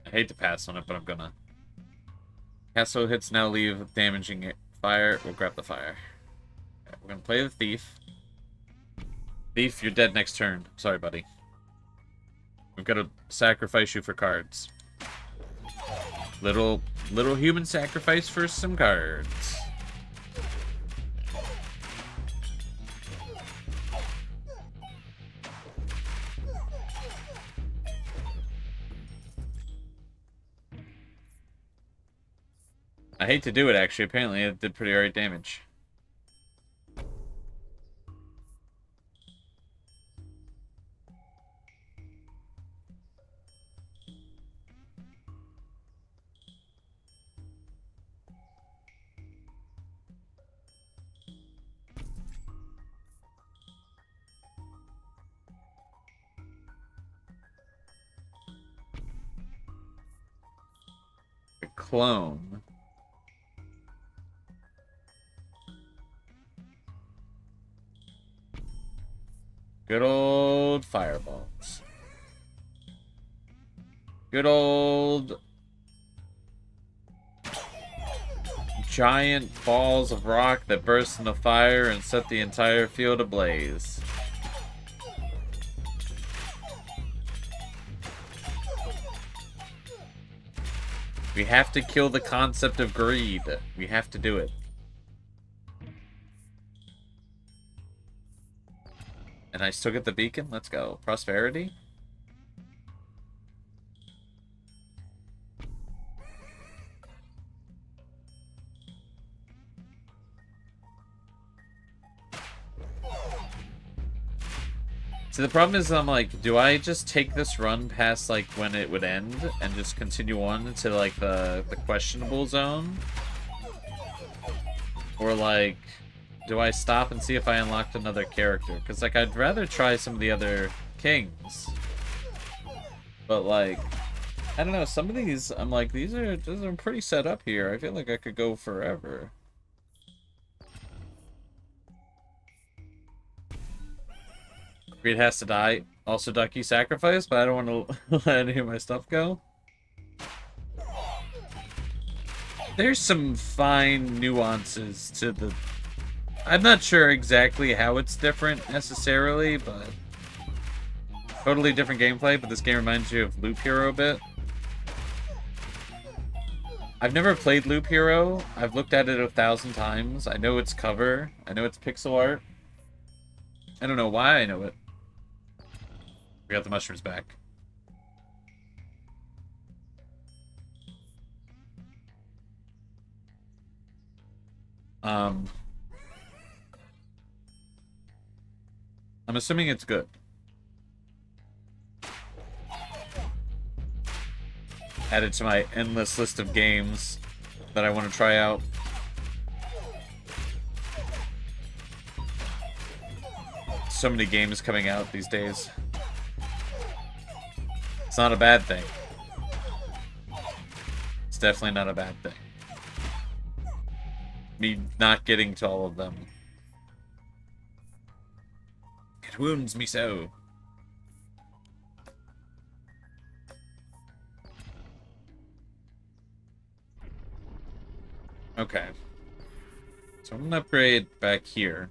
I hate to pass on it, but I'm gonna. Castle hits now leave damaging fire. We'll grab the fire. Okay, we're gonna play the thief. Thief, you're dead next turn. Sorry, buddy. We've got to sacrifice you for cards. Little human sacrifice for some cards. I hate to do it, actually. Apparently, it did pretty alright damage. A clone. Good old fireballs. Good old giant balls of rock that burst into fire and set the entire field ablaze. We have to kill the concept of greed. We have to do it. And I still get the beacon? Let's go. Prosperity? See, the problem is I'm like, do I just take this run past like when it would end and just continue on to like the questionable zone? Or like, do I stop and see if I unlocked another character? Because like I'd rather try some of the other kings. But like, I don't know, some of these I'm like, these are pretty set up here. I feel like I could go forever. Greed has to die. Also Ducky sacrifice, but I don't want to let any of my stuff go. There's some fine nuances to the... I'm not sure exactly how it's different necessarily, but... Totally different gameplay, but this game reminds you of Loop Hero a bit. I've never played Loop Hero. I've looked at it 1,000 times. I know its cover. I know it's pixel art. I don't know why I know it. We got the mushrooms back. I'm assuming it's good. Added to my endless list of games that I want to try out. So many games coming out these days. It's not a bad thing. It's definitely not a bad thing. Me not getting to all of them. It wounds me so. Okay. So I'm gonna upgrade back here.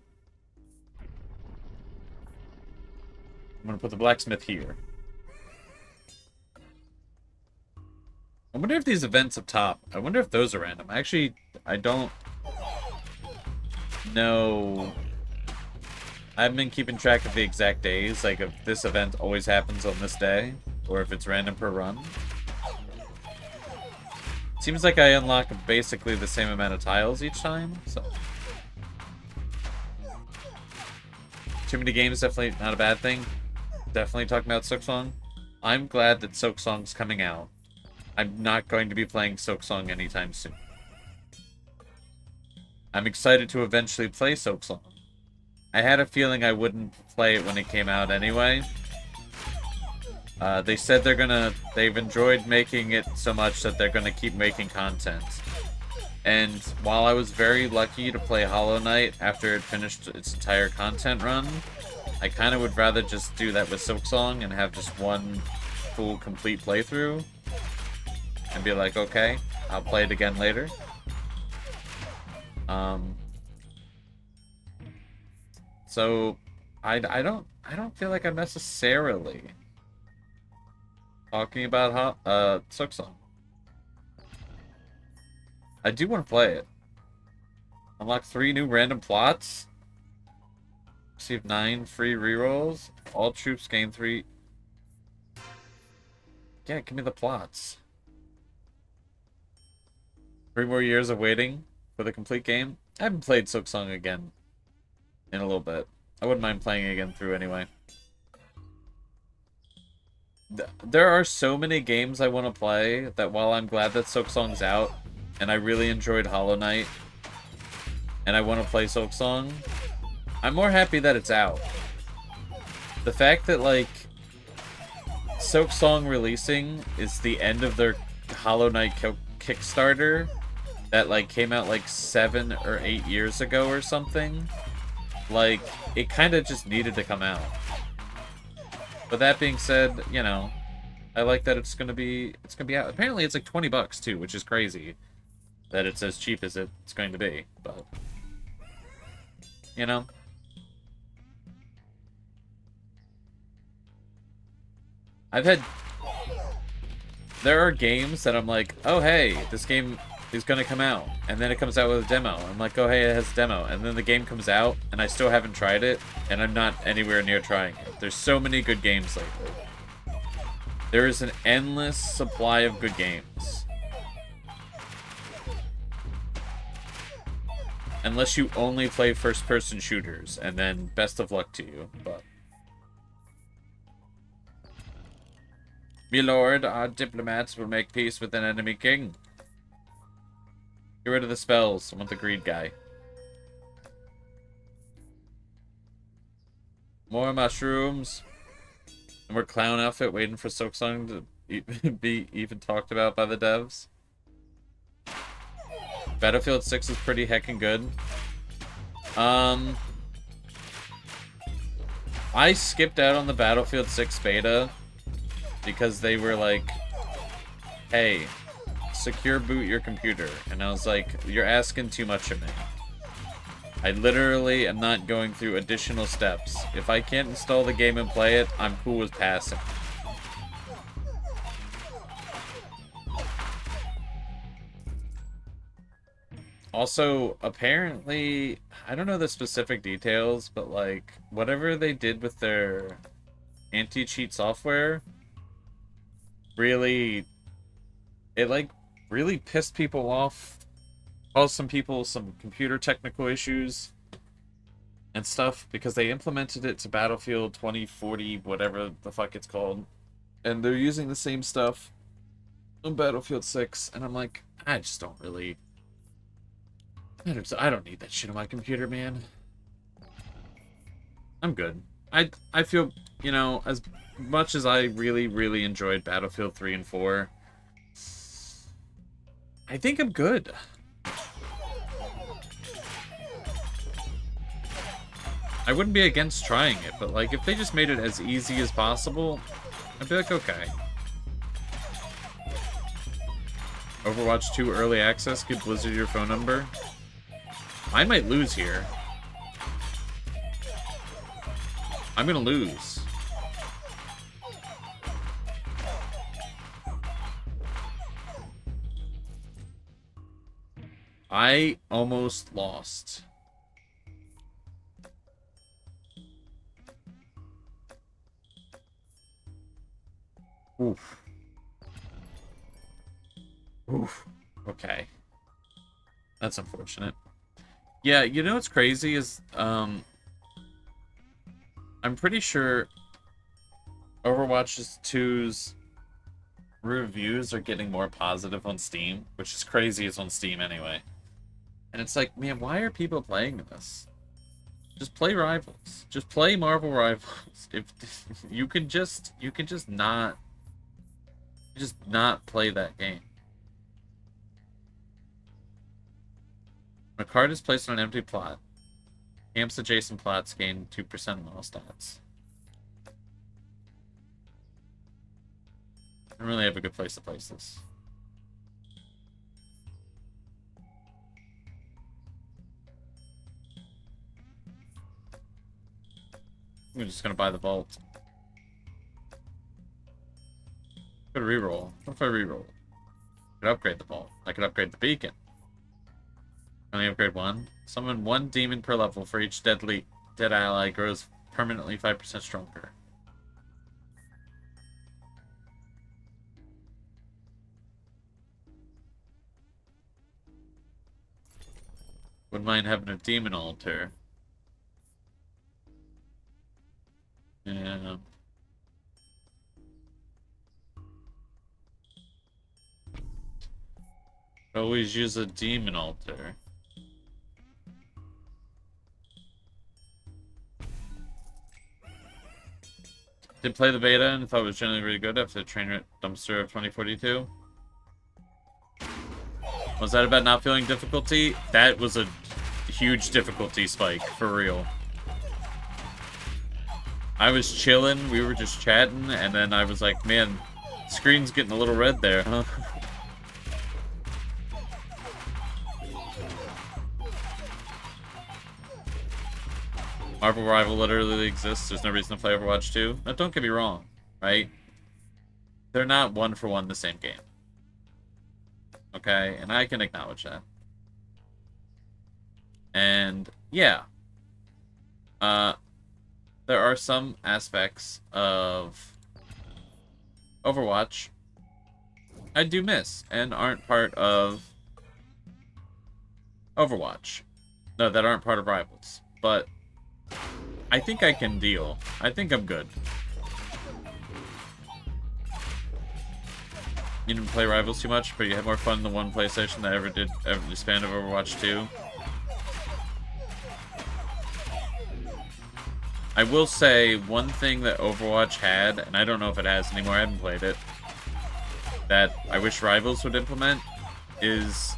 I'm gonna put the blacksmith here. I wonder if these events up top, I wonder if those are random. Actually, I don't know I haven't been keeping track of the exact days, like if this event always happens on this day, or if it's random per run. Seems like I unlock basically the same amount of tiles each time, so... Too many games, definitely not a bad thing. Definitely talking about Silksong. I'm glad that Silksong's coming out. I'm not going to be playing Silksong anytime soon. I'm excited to eventually play Silksong. I had a feeling I wouldn't play it when it came out anyway. They said they've enjoyed making it so much that they're gonna keep making content. And while I was very lucky to play Hollow Knight after it finished its entire content run, I kind of would rather just do that with Silksong and have just one full complete playthrough. And be like, okay, I'll play it again later. So I don't feel like I'm necessarily talking about Silksong. I do want to play it. Unlock 3 new random plots. Receive 9 free rerolls. All troops gain 3. Yeah, give me the plots. 3 more years of waiting for the complete game. I haven't played Silksong again in a little bit. I wouldn't mind playing it again through anyway. There are so many games I want to play that while I'm glad that Silksong's out, and I really enjoyed Hollow Knight, and I want to play Silksong, I'm more happy that it's out. The fact that, like, Silksong releasing is the end of their Hollow Knight Kickstarter that, like, came out, like, 7 or 8 years ago or something, like, it kind of just needed to come out. But that being said, you know, I like that it's gonna be out. Apparently it's like $20 too, which is crazy that it's as cheap as it's going to be, but you know. There are games that I'm like, oh hey, this game is gonna come out, and then it comes out with a demo. I'm like, oh hey, it has a demo, and then the game comes out, and I still haven't tried it, and I'm not anywhere near trying it. There's so many good games lately. There is an endless supply of good games. Unless you only play first-person shooters, and then best of luck to you, but... My lord, our diplomats will make peace with an enemy king. Get rid of the spells. I want the greed guy. More mushrooms. And more clown outfit waiting for Silksong to be even talked about by the devs. Battlefield 6 is pretty heckin' good. I skipped out on the Battlefield 6 beta because they were like, hey, secure boot your computer. And I was like, you're asking too much of me. I literally am not going through additional steps. If I can't install the game and play it, I'm cool with passing. Also, apparently, I don't know the specific details, but like, whatever they did with their anti-cheat software, really, it like really pissed people off, caused some people some computer technical issues and stuff, because they implemented it to Battlefield 2040, whatever the fuck it's called, and they're using the same stuff on Battlefield 6, and I'm like, I just don't really... I don't need that shit on my computer, man. I'm good. I feel, you know, as much as I really, really enjoyed Battlefield 3 and 4, I think I'm good. I wouldn't be against trying it, but like, if they just made it as easy as possible, I'd be like, okay. Overwatch 2 Early Access, give Blizzard your phone number. I might lose here. I'm gonna lose. I almost lost. Oof. Oof. Okay. That's unfortunate. Yeah, you know what's crazy is, I'm pretty sure Overwatch 2's reviews are getting more positive on Steam, which is crazy. It's on Steam anyway. And it's like, man, why are people playing this? Just play Rivals. Just play Marvel Rivals. If you can just not play that game. When a card is placed on an empty plot, camps adjacent plots gain 2% of all stats. I don't really have a good place to place this. I'm just gonna buy the vault. Could reroll. What if I reroll? I could upgrade the vault. I could upgrade the beacon. Only upgrade one. Summon one demon per level for each dead ally grows permanently 5% stronger. Wouldn't mind having a demon altar. Yeah. Always use a demon altar. Did play the beta and thought it was generally really good after the train dumpster of 2042. Was that about not feeling difficulty? That was a huge difficulty spike, for real. I was chilling, we were just chatting, and then I was like, man, screen's getting a little red there, huh? Marvel Rival literally exists. There's no reason to play Overwatch 2. Now, don't get me wrong, right? They're not one for one the same game. Okay? And I can acknowledge that. And, yeah. There are some aspects of Overwatch I do miss and aren't part of Overwatch. No, that aren't part of Rivals. But I think I can deal. I think I'm good. You didn't play Rivals too much, but you had more fun than one PlayStation that ever spanned of Overwatch 2. I will say one thing that Overwatch had, and I don't know if it has anymore, I haven't played it, that I wish Rivals would implement, is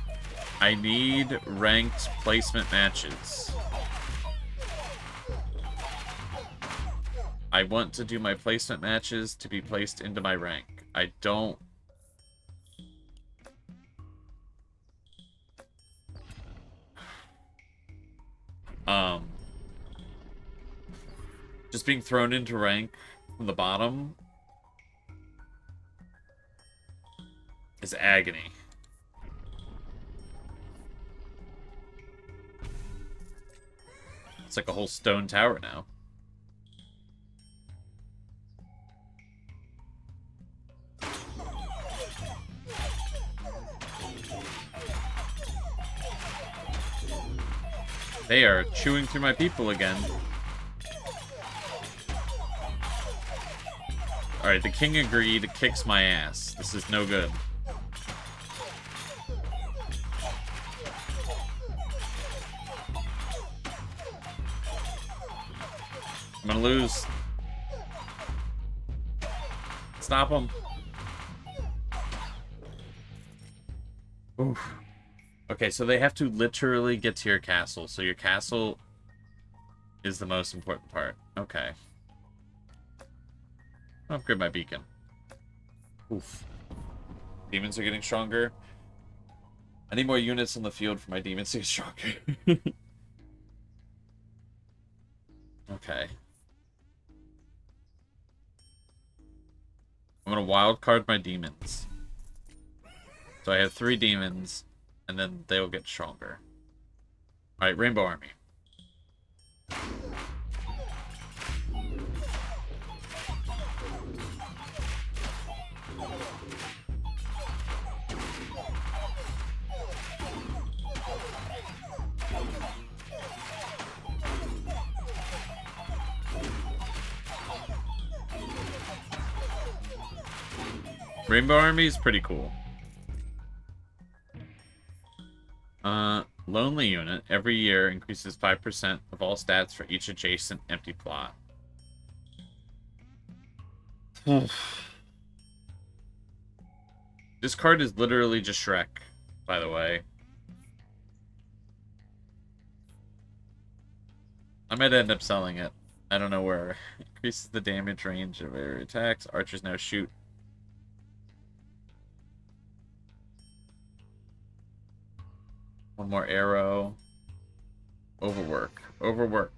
I need ranked placement matches. I want to do my placement matches to be placed into my rank. I don't... Just being thrown into rank from the bottom is agony. It's like a whole stone tower now. They are chewing through my people again. Alright, the king agreed, kicks my ass. This is no good. I'm gonna lose. Stop him. Oof. Okay, so they have to literally get to your castle. So your castle is the most important part. Okay. I'll upgrade my beacon. Oof. Demons are getting stronger. I need more units on the field for my demons to get stronger. Okay. I'm gonna wildcard my demons. So I have 3 demons, and then they'll get stronger. Alright, Rainbow Army. Rainbow Army is pretty cool. Lonely unit every year increases 5% of all stats for each adjacent empty plot. This card is literally just Shrek, by the way. I might end up selling it. I don't know where. Increases the damage range of area attacks. Archers now shoot. One more arrow. Overwork. Overwork.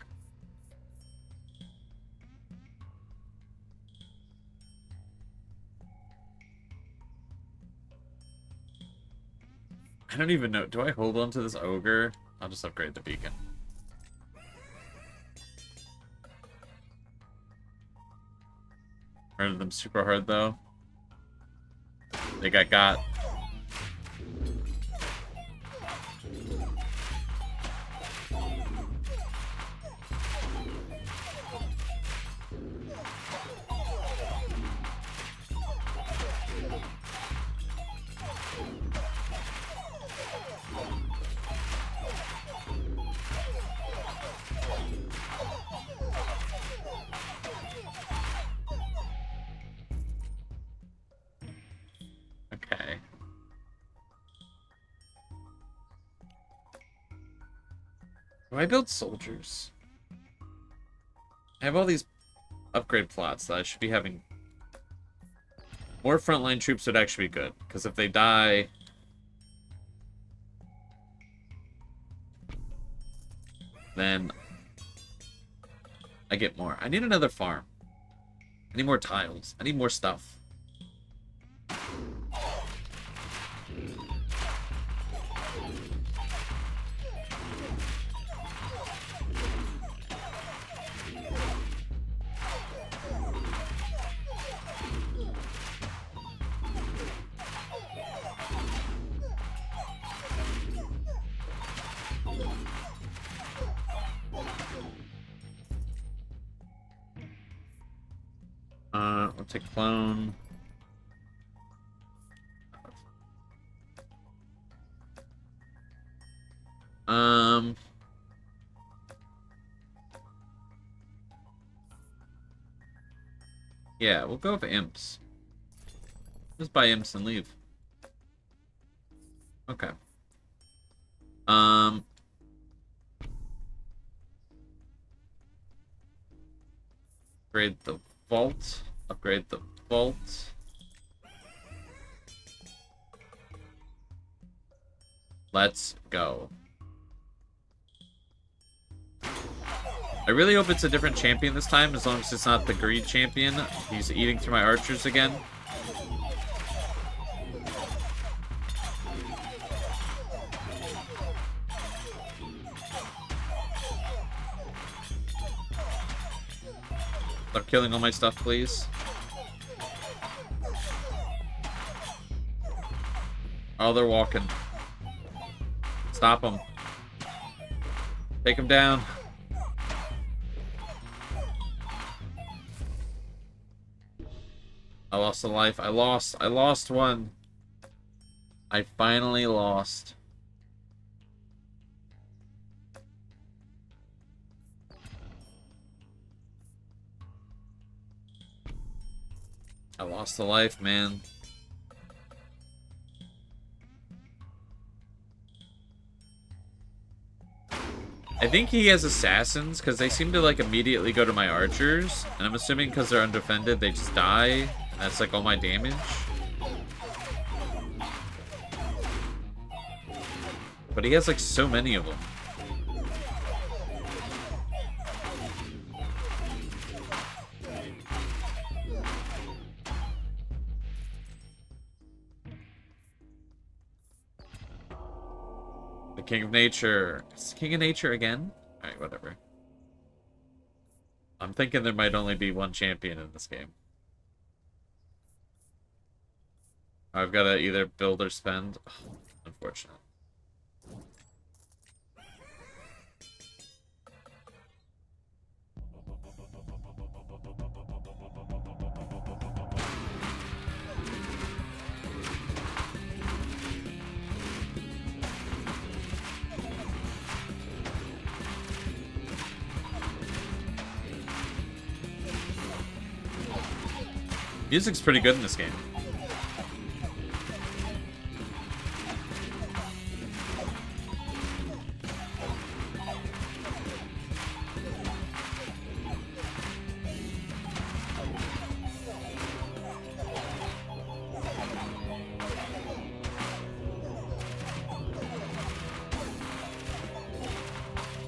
I don't even know. Do I hold on to this ogre? I'll just upgrade the beacon. Murdered them super hard, though. They got. Okay. Do I build soldiers? I have all these upgrade plots that I should be having. More frontline troops would actually be good, because if they die... then I get more. I need another farm. I need more tiles. I need more stuff. We'll take clone. Yeah, we'll go with imps. Just buy imps and leave. Okay. Upgrade the vault. Upgrade the vault. Let's go. I really hope it's a different champion this time, as long as it's not the greed champion. He's eating through my archers again. Stop killing all my stuff, please. Oh, they're walking. Stop them. Take them down. I lost a life. I lost one. I finally lost. I lost a life, man. I think he has assassins, because they seem to, like, immediately go to my archers. And I'm assuming because they're undefended, they just die. And that's, like, all my damage. But he has, like, so many of them. The King of Nature. It's King of Nature again? Alright, whatever. I'm thinking there might only be one champion in this game. I've got to either build or spend. Oh, unfortunate. Music's pretty good in this game.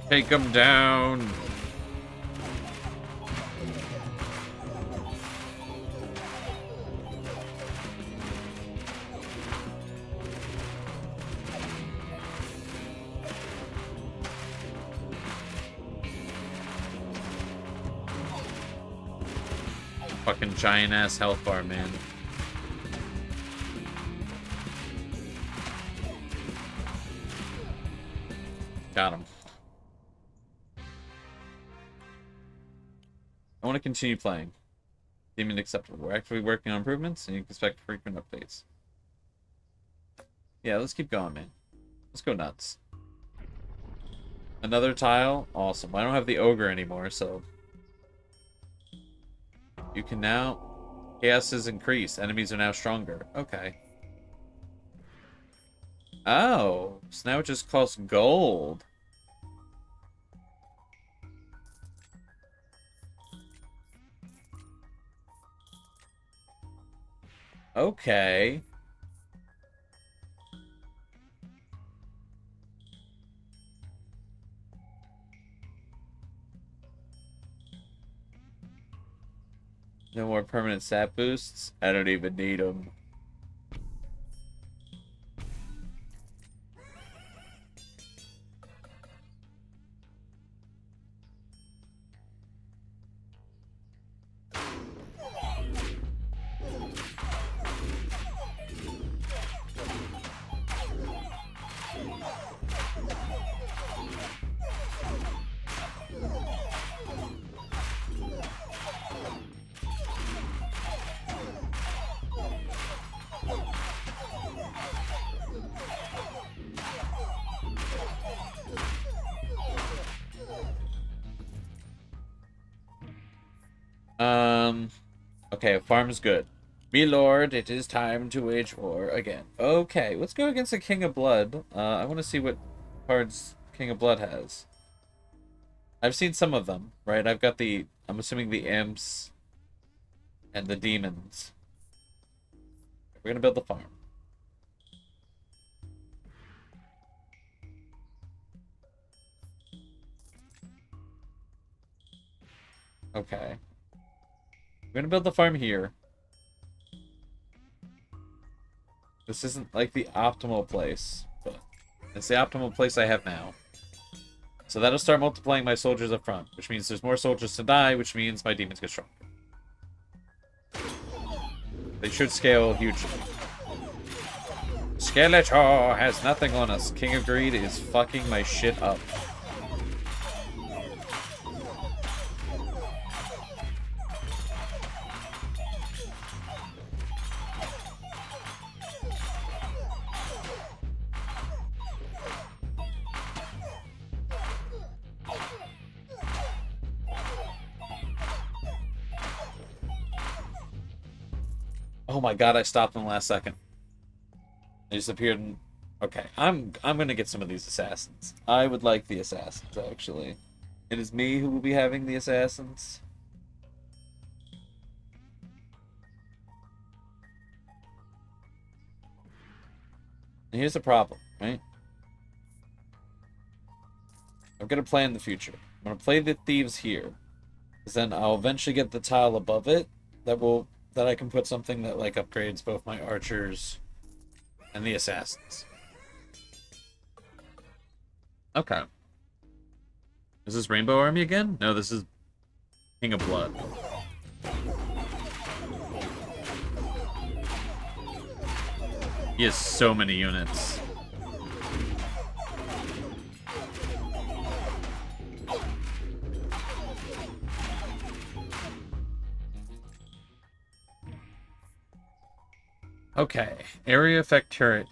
Take them down. Fucking giant ass health bar, man. Got him. I want to continue playing. Demon acceptable. We're actively working on improvements, and you can expect frequent updates. Yeah, let's keep going, man. Let's go nuts. Another tile? Awesome. I don't have the ogre anymore, so... You can now... Chaos has increased. Enemies are now stronger. Okay. Oh. So now it just costs gold. Okay. No more permanent stat boosts? I don't even need them. Okay, farm's good. Me lord, it is time to wage war again. Okay, let's go against the King of Blood. I want to see what cards King of Blood has. I've seen some of them, right? I've got the, I'm assuming the imps and the demons. We're gonna build the farm. Okay. We're gonna build the farm here. This isn't like the optimal place, but it's the optimal place I have now. So that'll start multiplying my soldiers up front, which means there's more soldiers to die, which means my demons get stronger. They should scale hugely. Skeletor has nothing on us. King of Greed is fucking my shit up. Oh my god, I stopped in the last second. I just appeared in... Okay, I'm gonna get some of these assassins. I would like the assassins, actually. It is me who will be having the assassins. And here's the problem, right? I'm gonna plan the future. I'm gonna play the thieves here. Because then I'll eventually get the tile above it that I can put something that like upgrades both my archers and the assassins. Okay. Is this Rainbow Army again? No, this is King of Blood. He has so many units. Okay. Area effect turret.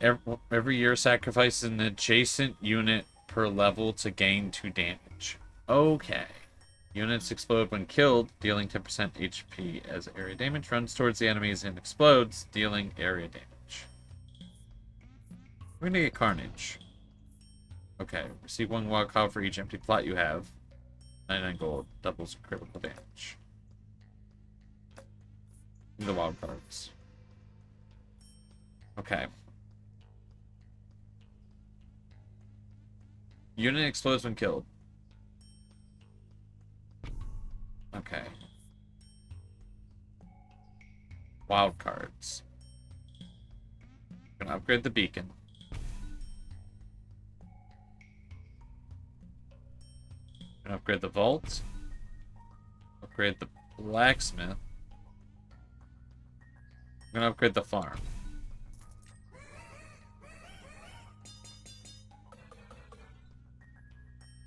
Every year sacrifices an adjacent unit per level to gain 2 damage. Okay. Units explode when killed, dealing 10% HP as area damage. Runs towards the enemies and explodes, dealing area damage. We're gonna get Carnage. Okay, receive 1 wild card for each empty plot you have. 99 gold, doubles critical damage. The wild cards. Okay. Unit explodes when killed. Okay. Wild cards. Gonna upgrade the beacon. Gonna upgrade the vault. Upgrade the blacksmith. I'm gonna upgrade the farm.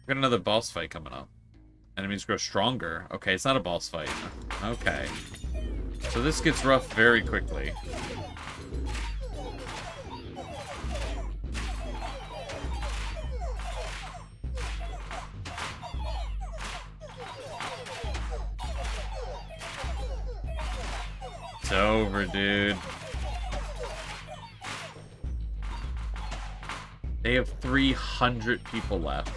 We got another boss fight coming up. Enemies grow stronger. Okay, it's not a boss fight. Okay. So this gets rough very quickly. It's over, dude. They have 300 people left.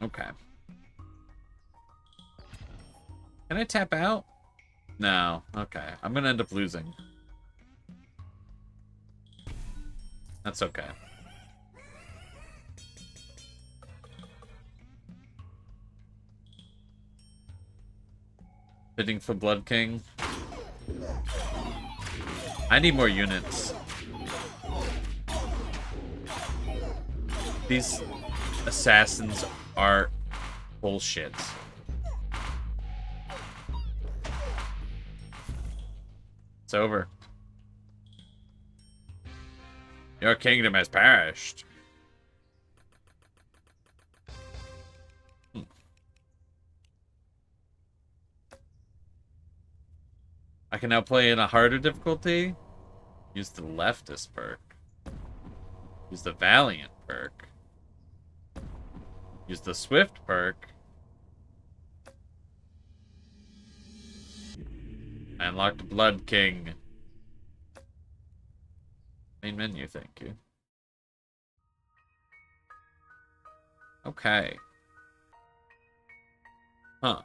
Okay. Can I tap out? No. Okay. I'm gonna end up losing. That's okay. Bidding for Blood King. I need more units. These assassins are bullshit. It's over. Your kingdom has perished. I can now play in a harder difficulty. Use the leftist perk. Use the valiant perk. Use the swift perk. I unlocked Blood King. Main menu, thank you. Okay. Huh.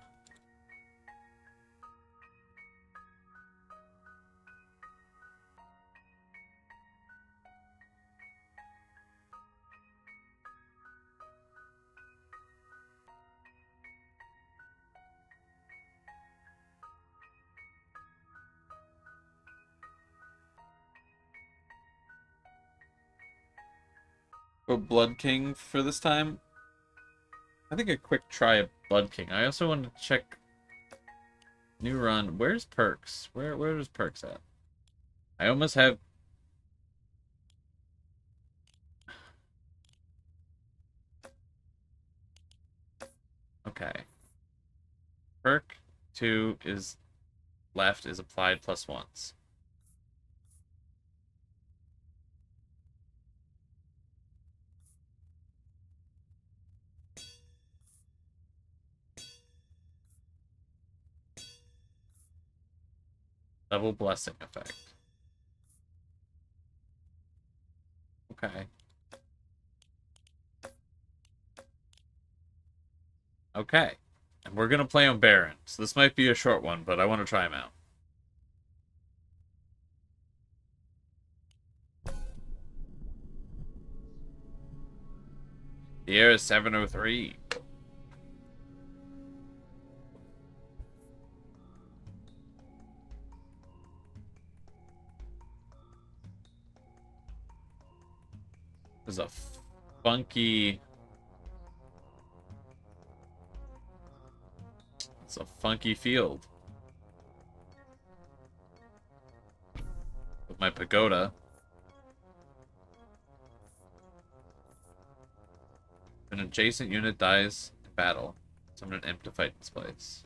Go Blood King for this time. I think a quick try at Blood King. I also want to check new run. Where's perks? Where is perks at? I almost have. Okay. Perk 2 is left is applied plus once. Double blessing effect. Okay. Okay. And we're gonna play on Baron. So this might be a short one, but I want to try him out. The year is 703. There's a funky... It's a funky field. With my pagoda. An adjacent unit dies in battle. Summon an imp to fight in its place.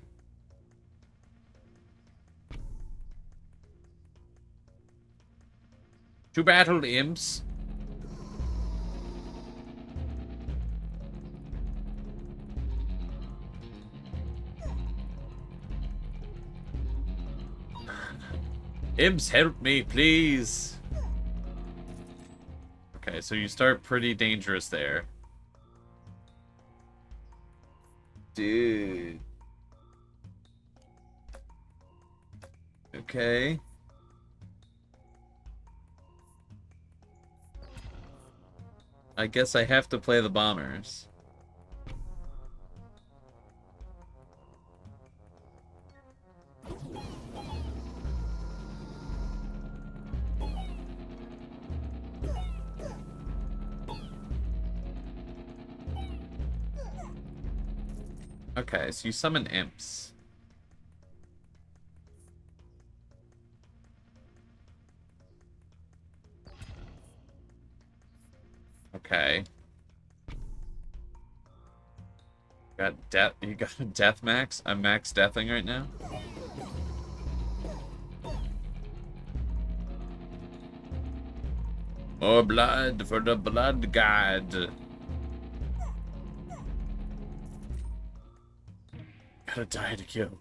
To battle, imps! Imps, help me, please. Okay, so you start pretty dangerous there. Dude. Okay. I guess I have to play the bombers. Okay, so you summon imps. Okay. Got death. You got a death max? I'm max deathing right now. More blood for the blood god. Gotta die to kill.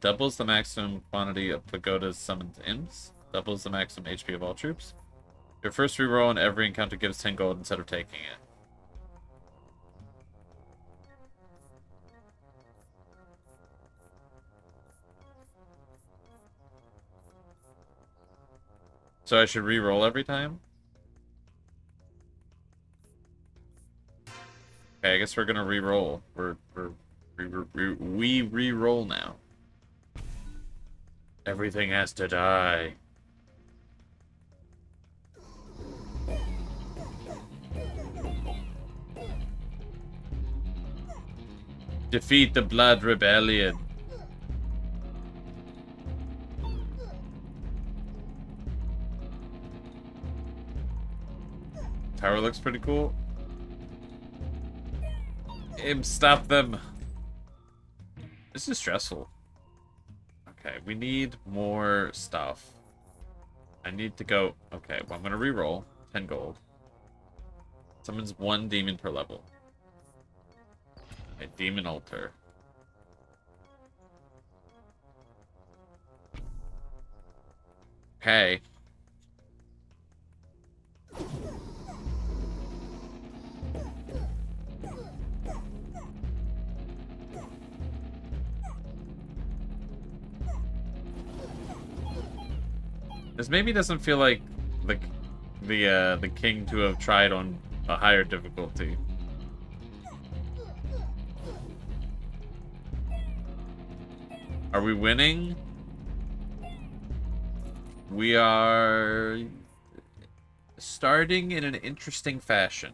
Doubles the maximum quantity of pagodas summoned imps. Doubles the maximum HP of all troops. Your first reroll in every encounter gives 10 gold instead of taking it. So I should reroll every time? Okay, I guess we're gonna reroll. We reroll now. Everything has to die. Defeat the Blood Rebellion. Tower looks pretty cool. Stop them. This is stressful. Okay, we need more stuff. I need to go... Okay, well, I'm gonna reroll. 10 gold. Summons 1 demon per level. A demon altar. Okay. This maybe doesn't feel like the king to have tried on a higher difficulty. Are we winning? We are starting in an interesting fashion.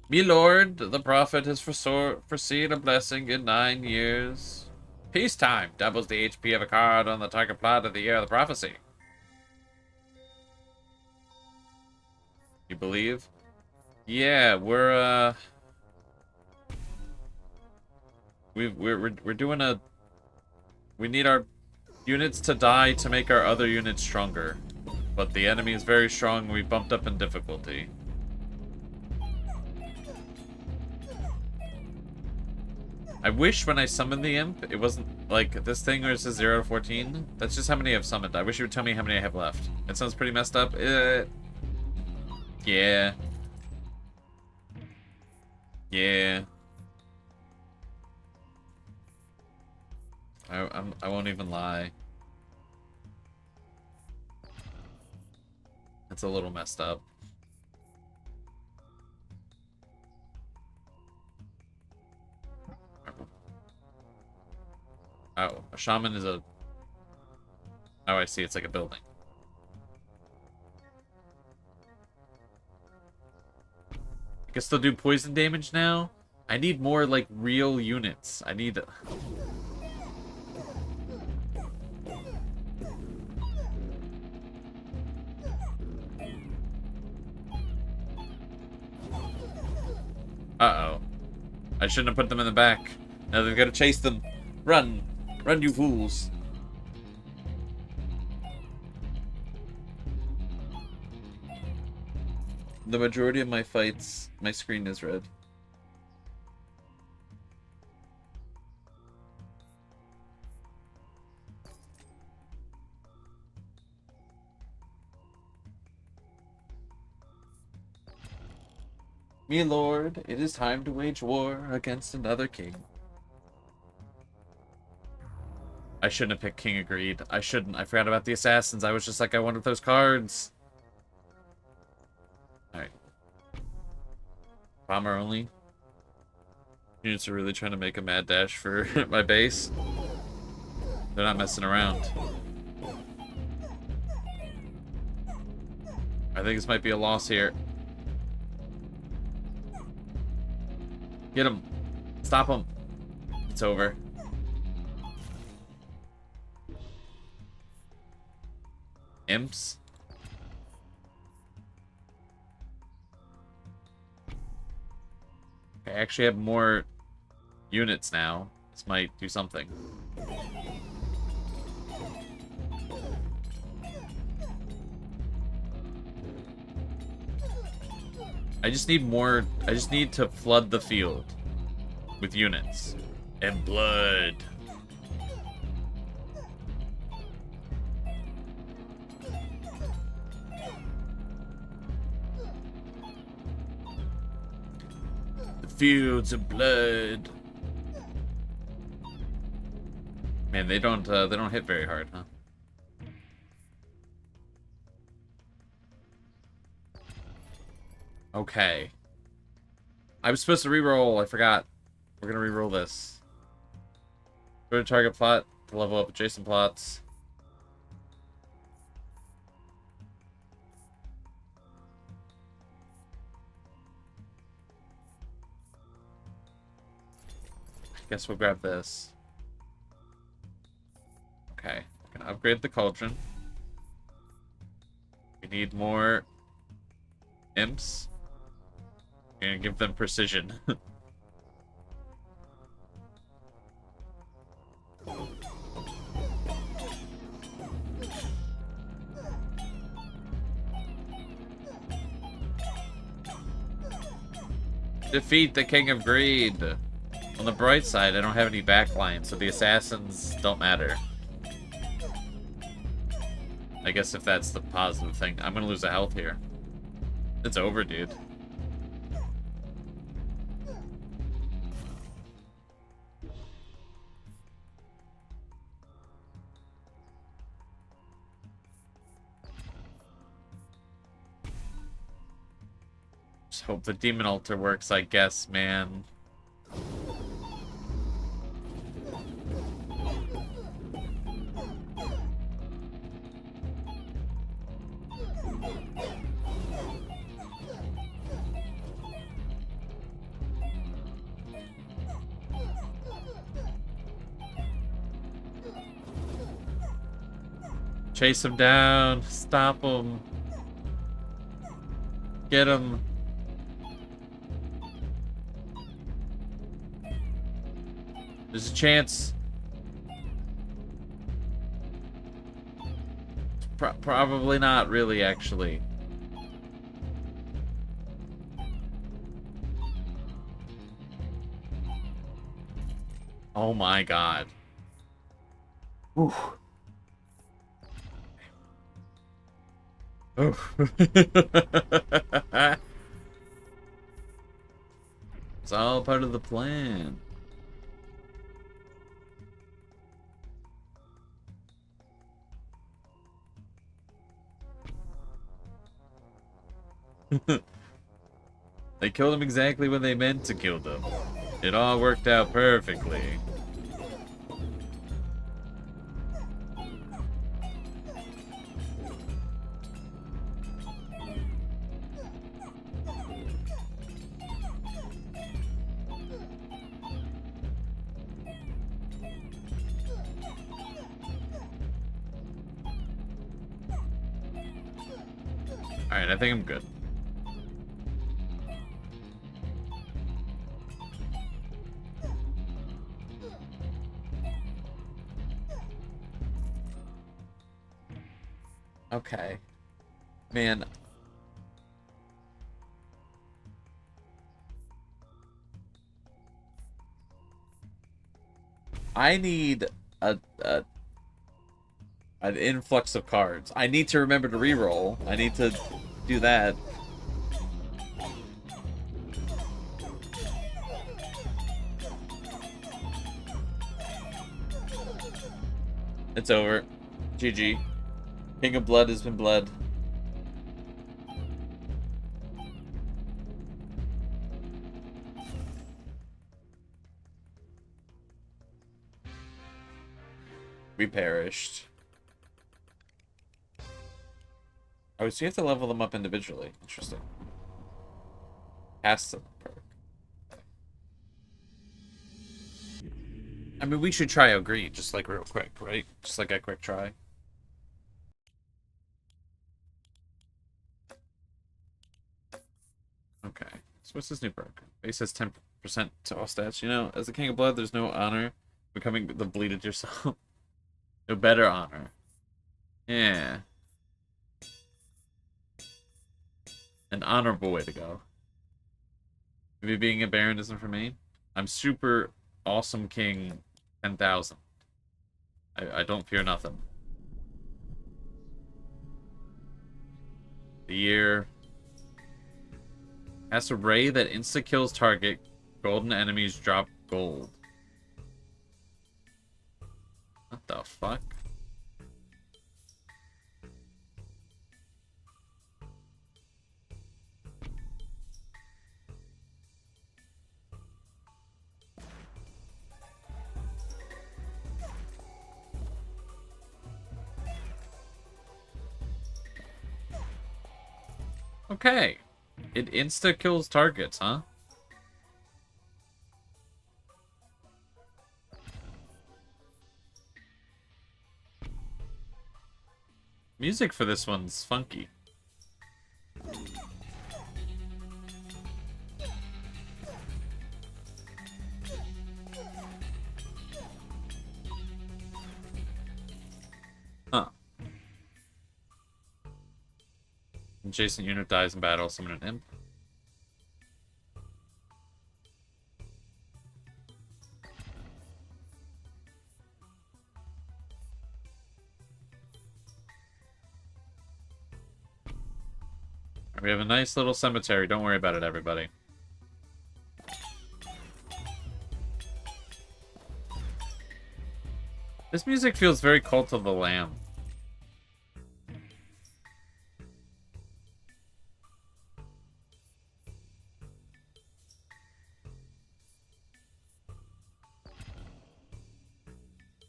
Me lord, the prophet has foreseen a blessing in 9 years. Peacetime doubles the HP of a card on the target plot of the year of the prophecy. You believe? Yeah, we're doing a... We need our units to die to make our other units stronger. But the enemy is very strong, we bumped up in difficulty. I wish when I summoned the imp, it wasn't like this thing where it says 0 to 14. That's just how many I've summoned. I wish you would tell me how many I have left. It sounds pretty messed up. Yeah. Yeah. I won't even lie. It's a little messed up. Oh, a shaman is a... Oh, I see. It's like a building. I guess they'll do poison damage now? I need more, like, real units. I need... Uh-oh. I shouldn't have put them in the back. Now they've got to chase them. Run! Run, you fools! The majority of my fights, my screen is red. Me lord, it is time to wage war against another king. I shouldn't have picked King of Greed. I shouldn't. I forgot about the assassins. I was just like, I wanted those cards. Alright. Bomber only. Units are really trying to make a mad dash for my base. They're not messing around. I think this might be a loss here. Get him. Stop him. It's over. Imps. I actually have more units now. This might do something. I just need more. I just need to flood the field with units and blood. The fields of blood. Man, they don't hit very hard, huh? Okay. I was supposed to reroll. I forgot. We're gonna reroll this. Go to target plot to level up adjacent plots. I guess we'll grab this. Okay. We're gonna upgrade the cauldron. We need more imps. Gonna give them precision. Defeat the King of Greed. On the bright side, I don't have any backline, so the assassins don't matter. I guess if that's the positive thing. I'm gonna lose a health here. It's over, dude. Just hope the demon altar works, I guess, man. Chase him down. Stop him. Get him. There's a chance. Probably not, really, actually. Oh my god. Oof. Oh. It's all part of the plan. They killed him exactly when they meant to kill them. It all worked out perfectly. Alright, I think I'm good. Okay. Man. I need an influx of cards. I need to remember to reroll. I need to do that. It's over. GG. King of Blood has been blood. We perished. Oh, so you have to level them up individually. Interesting. Cast them perk. I mean, we should try out green, just like real quick, right? Just like a quick try. Okay. So what's this new perk? Base has 10% to all stats. You know, as the King of Blood, there's no honor. Becoming the bleeded yourself. No better honor. Yeah. An honorable way to go. Maybe being a baron isn't for me. I'm super awesome king 10,000. I don't fear nothing. The year has a ray that insta-kills target. Golden enemies drop gold. What the fuck? Okay. It insta-kills targets, huh? Music for this one's funky. Huh. Adjacent unit dies in battle, summon an imp. We have a nice little cemetery. Don't worry about it, everybody. This music feels very Cult of the Lamb.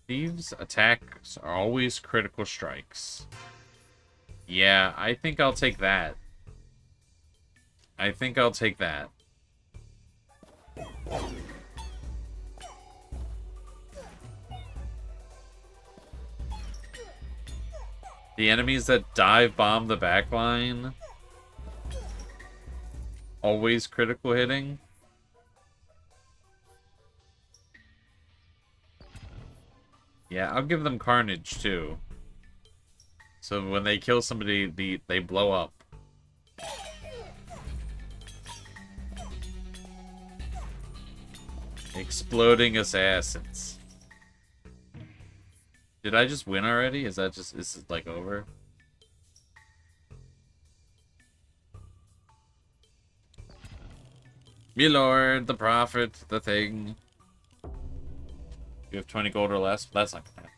Thieves' attacks are always critical strikes. Yeah, I think I'll take that. I think I'll take that. The enemies that dive bomb the backline. Always critical hitting. Yeah, I'll give them Carnage, too. So when they kill somebody, they blow up. Exploding assassins. Did I just win already? Is it like over? Me lord, the prophet, the thing. You have 20 gold or less? That's not gonna happen.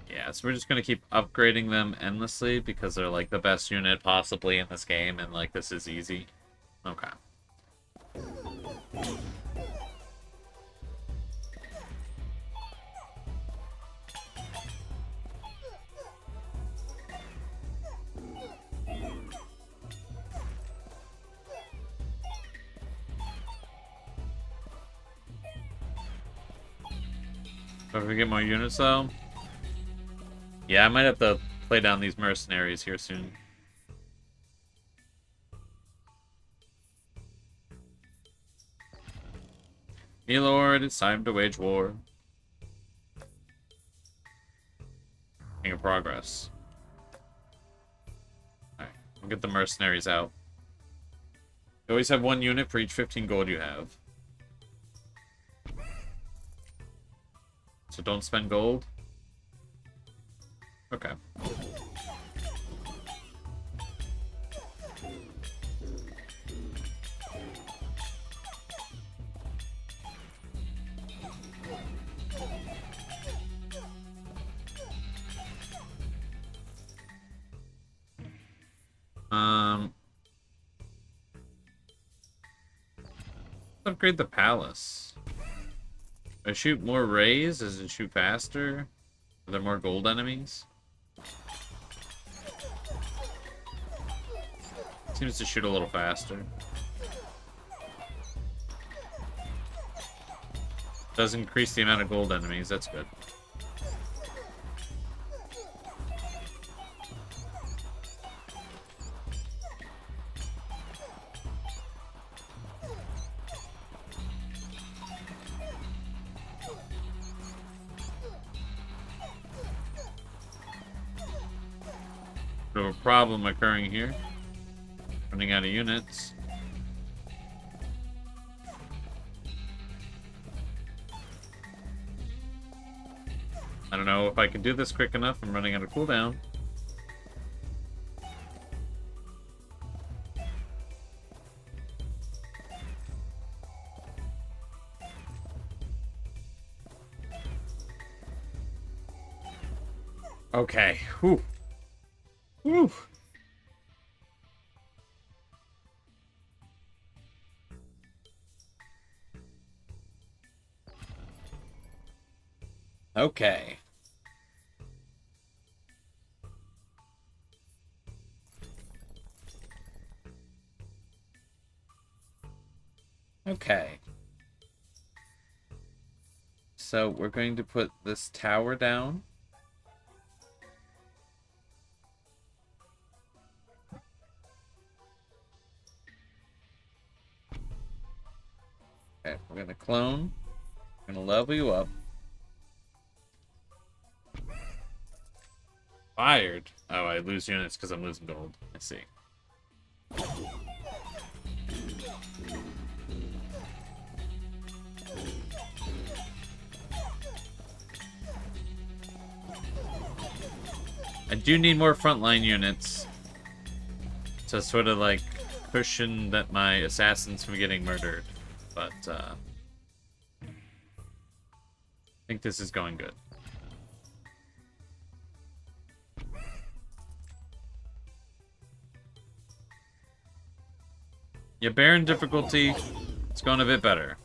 Yeah, so we're just gonna keep upgrading them endlessly because they're like the best unit possibly in this game, and like this is easy. Okay. If we get more units though. Yeah, I might have to play down these mercenaries here soon. Me lord, it's time to wage war. King of Progress. Alright, we'll get the mercenaries out. You always have 1 unit for each 15 gold you have. So don't spend gold. Okay. Upgrade the palace. Do I shoot more rays? Does it shoot faster? Are there more gold enemies? Seems to shoot a little faster. Does increase the amount of gold enemies, that's good. We have a problem occurring here. Running out of units. I don't know if I can do this quick enough. I'm running out of cooldown. Okay. Whew. Whew. Okay. Okay. So we're going to put this tower down. Okay, we're gonna clone. We're gonna level you up. Fired. Oh, I lose units because I'm losing gold. I see. I do need more frontline units to sort of like cushion that my assassins from getting murdered. But I think this is going good. Yeah, Baron difficulty, it's going a bit better.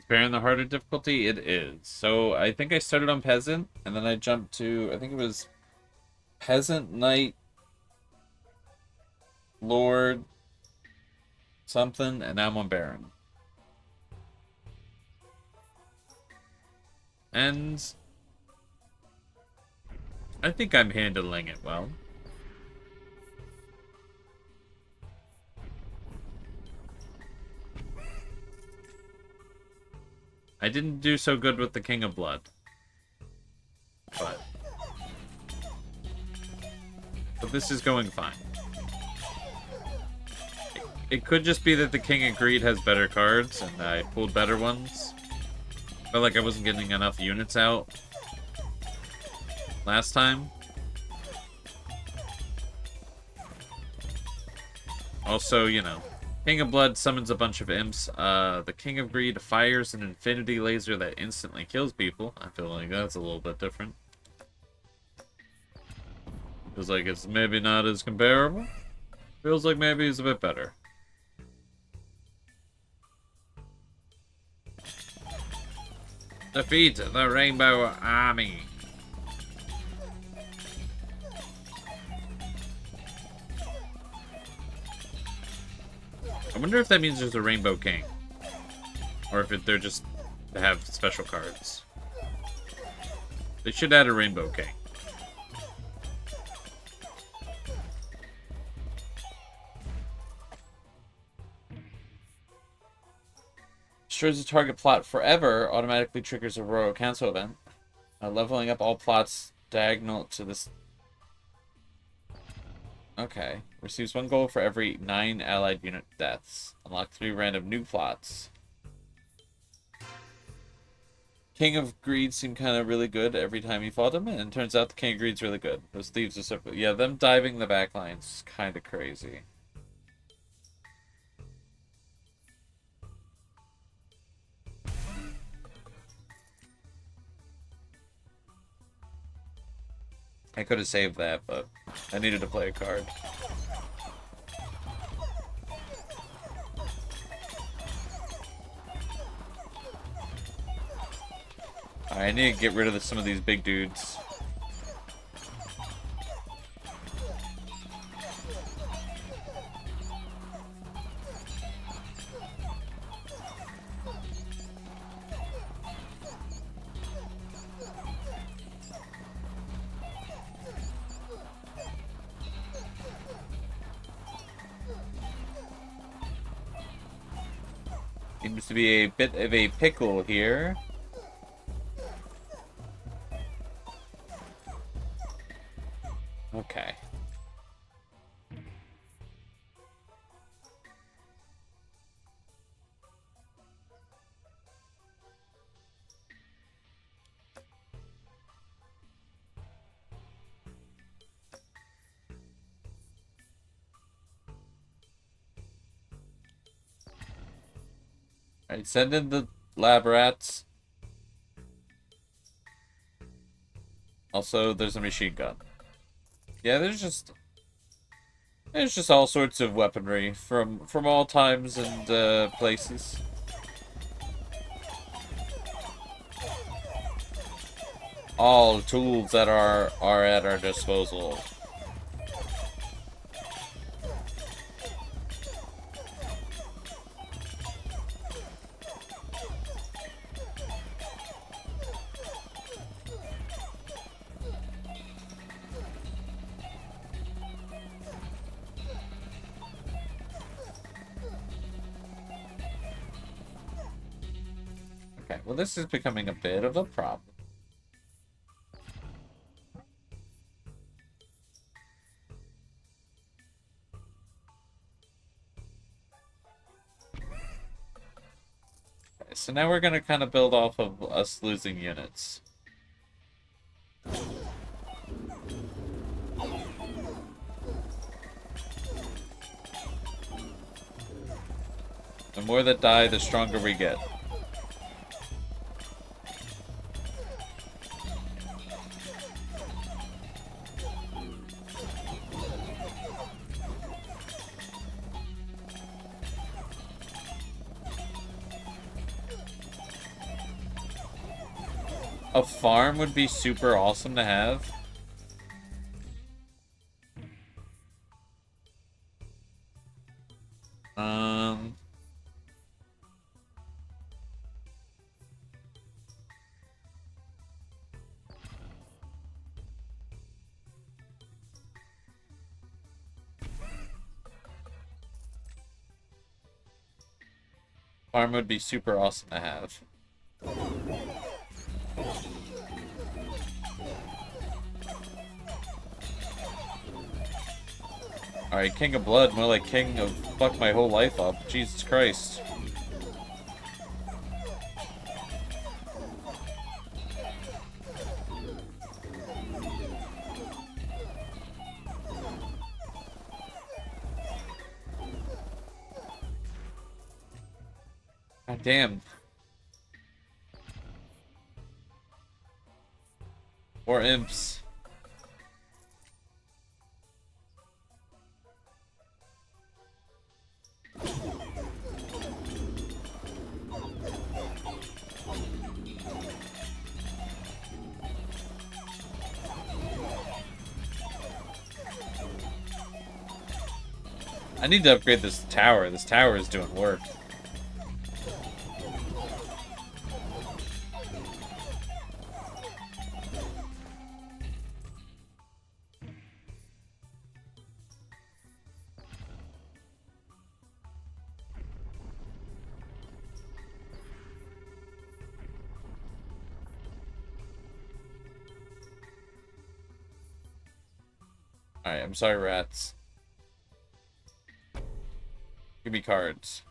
Baron the harder difficulty? It is. So I think I started on Peasant, and then I jumped to, I think it was Peasant, Knight, Lord, something, and now I'm on Baron. And I think I'm handling it well. I didn't do so good with the King of Blood. But this is going fine. It could just be that the King of Greed has better cards, and I pulled better ones. I felt like I wasn't getting enough units out last time. Also, you know, King of Blood summons a bunch of imps. The King of Greed fires an infinity laser that instantly kills people. I feel like that's a little bit different. Feels like it's maybe not as comparable. Feels like maybe it's a bit better. Defeat the Rainbow Army. I wonder if that means there's a Rainbow King. Or if they're just to have special cards. They should add a Rainbow King. Destroys the target plot forever, automatically triggers a Royal Council event. Leveling up all plots diagonal to this. Okay. Receives 1 gold for every 9 allied unit deaths. Unlock 3 random new plots. King of Greed seemed kind of really good every time you fought him, and it turns out the King of Greed's really good. Those thieves are so... Yeah, them diving the back line's kind of crazy. I could have saved that, but I needed to play a card. Alright, I need to get rid of some of these big dudes. Seems to be a bit of a pickle here. Okay. Alright, send in the lab rats. Also, there's a machine gun. Yeah, there's just all sorts of weaponry from all times and places. All tools that are at our disposal. Okay, well this is becoming a bit of a problem. Okay, so now we're gonna kind of build off of us losing units. The more that die, the stronger we get. A farm would be super awesome to have. Farm would be super awesome to have. Alright, King of Blood, more like King of fuck my whole life up. Jesus Christ. God damn. More imps. I need to upgrade this tower. This tower is doing work. Alright, I'm sorry, rats. Give me cards.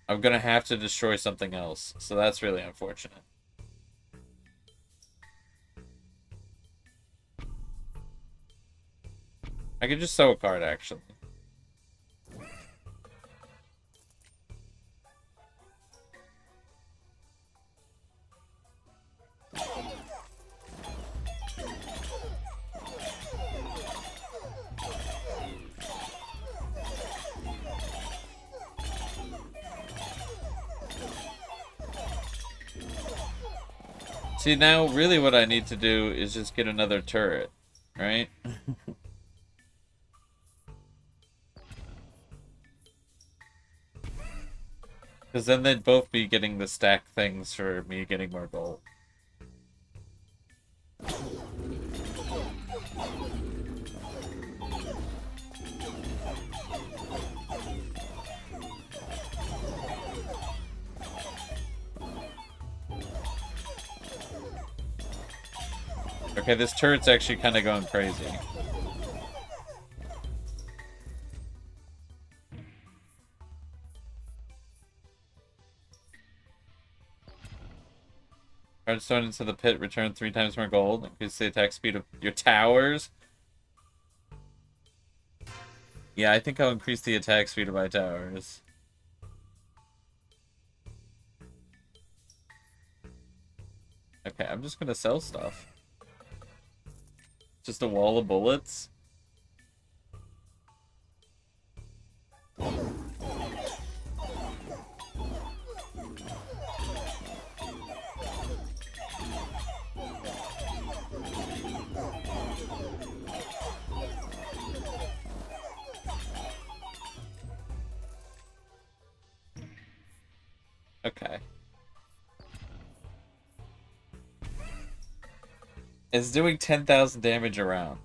I'm gonna have to destroy something else, so that's really unfortunate. I could just sew a card, actually. See, now, really what I need to do is just get another turret, right? Because then they'd both be getting the stack things for me getting more gold. Okay, this turret's actually kind of going crazy. Card thrown into the pit, return 3 times more gold. Increase the attack speed of your towers. Yeah, I think I'll increase the attack speed of my towers. Okay, I'm just gonna sell stuff. Just a wall of bullets. Okay. It's doing 10,000 damage around.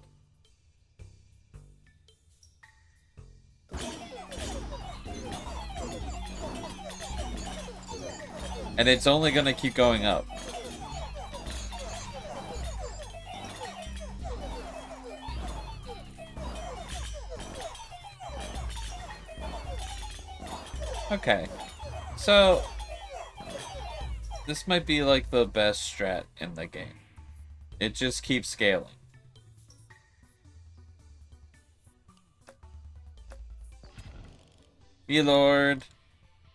And it's only gonna keep going up. Okay. So, this might be like the best strat in the game. It just keeps scaling. Be Lord,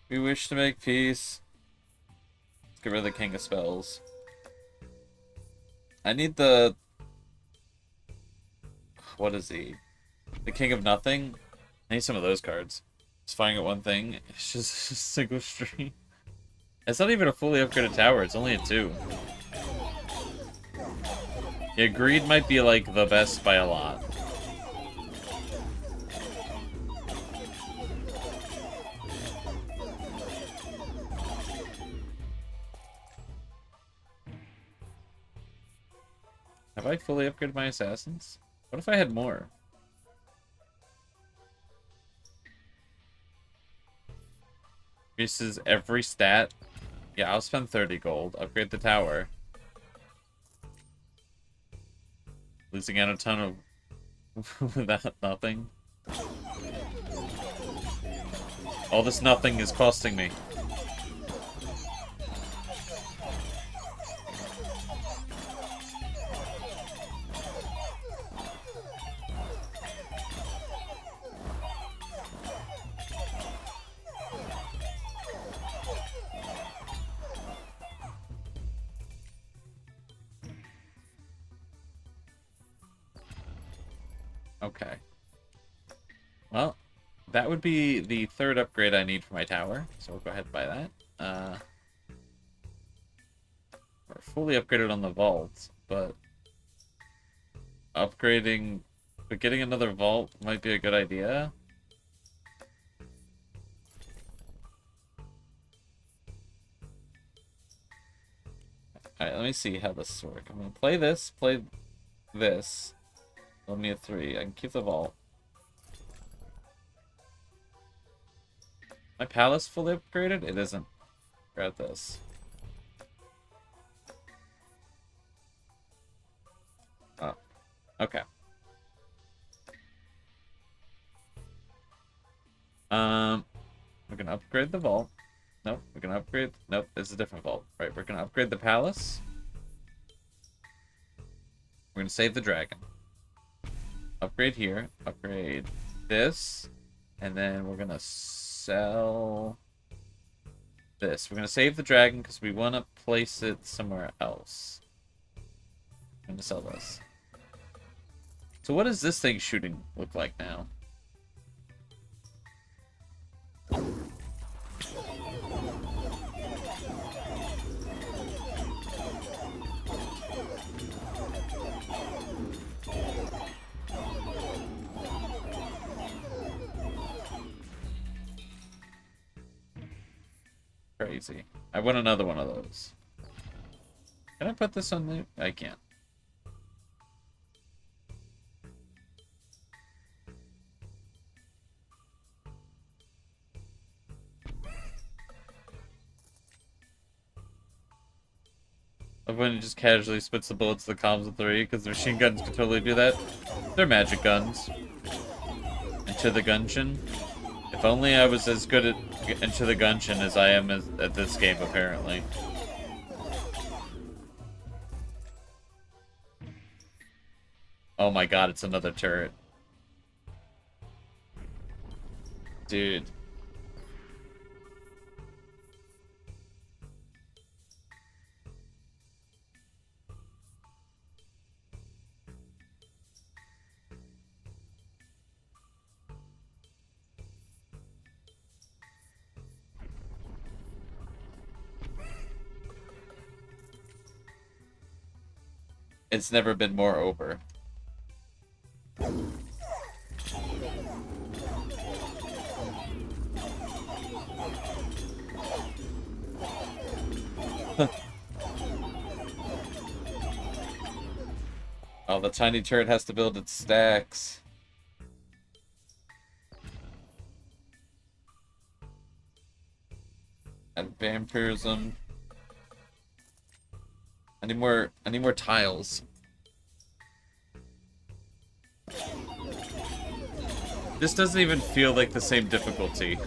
we wish to make peace. Let's get rid of the King of Spells. I need the... What is he? The King of Nothing? I need some of those cards. Just firing at one thing. It's just a single stream. It's not even a fully upgraded tower. It's only a 2. Yeah, Greed might be, like, the best by a lot. Have I fully upgraded my assassins? What if I had more? Increases every stat. Yeah, I'll spend 30 gold. Upgrade the tower. Losing out a ton of without nothing. All this nothing is costing me. Okay. Well, that would be the 3rd upgrade I need for my tower, so we'll go ahead and buy that. We're fully upgraded on the vault, but upgrading, but getting another vault might be a good idea. Alright, let me see how this works. I'm gonna play this. Let me a 3. I can keep the vault. My palace fully upgraded? It isn't. Grab this. Oh, okay. We're gonna upgrade the vault. Nope, we're gonna upgrade. Nope, it's a different vault. Right, we're gonna upgrade the palace. We're gonna save the dragon. Upgrade here. Upgrade this. And then we're gonna sell this. We're gonna save the dragon because we want to place it somewhere else. I'm gonna sell this. So what does this thing shooting look like now? Crazy. I want another one of those. Can I put this on the... I can't. When it just casually spits the bullets to the comms of 3, because the machine guns can totally do that. They're magic guns. Into the Gunshin. If only I was as good at Into the Gunshin as I am at this game, apparently. Oh my god, it's another turret. Dude. It's never been more over. Oh, the tiny turret has to build its stacks. And vampirism. I need more tiles. This doesn't even feel like the same difficulty.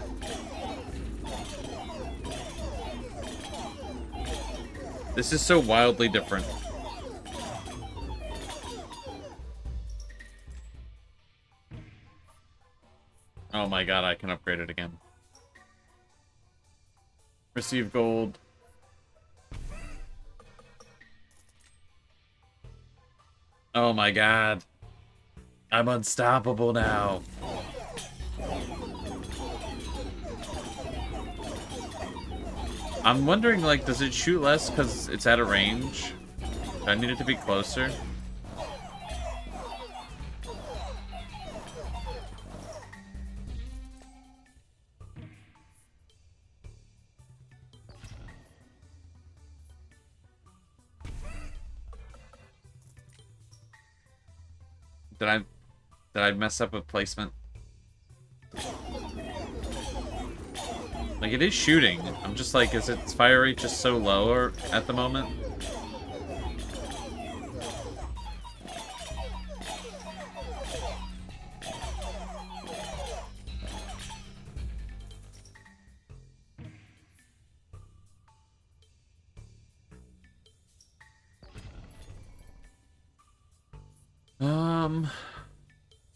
This is so wildly different. Oh my god, I can upgrade it again. Receive gold. Oh my god. I'm unstoppable now. I'm wondering, like, does it shoot less because it's at a range? Do I need it to be closer? Did I mess up with placement? Like, it is shooting. I'm just like, is its fire rate just so low or at the moment?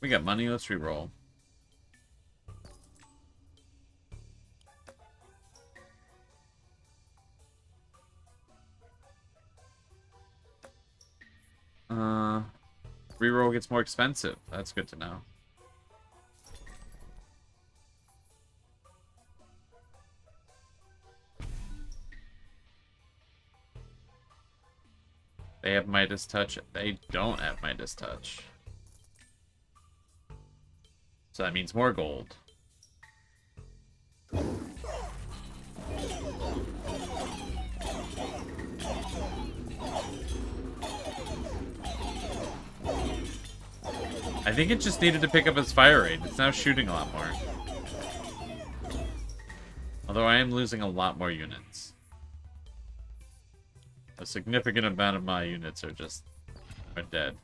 We got money, let's re-roll. Reroll gets more expensive. That's good to know. They have Midas Touch. They don't have Midas Touch. So that means more gold. I think it just needed to pick up its fire rate. It's now shooting a lot more. Although I am losing a lot more units. A significant amount of my units are dead.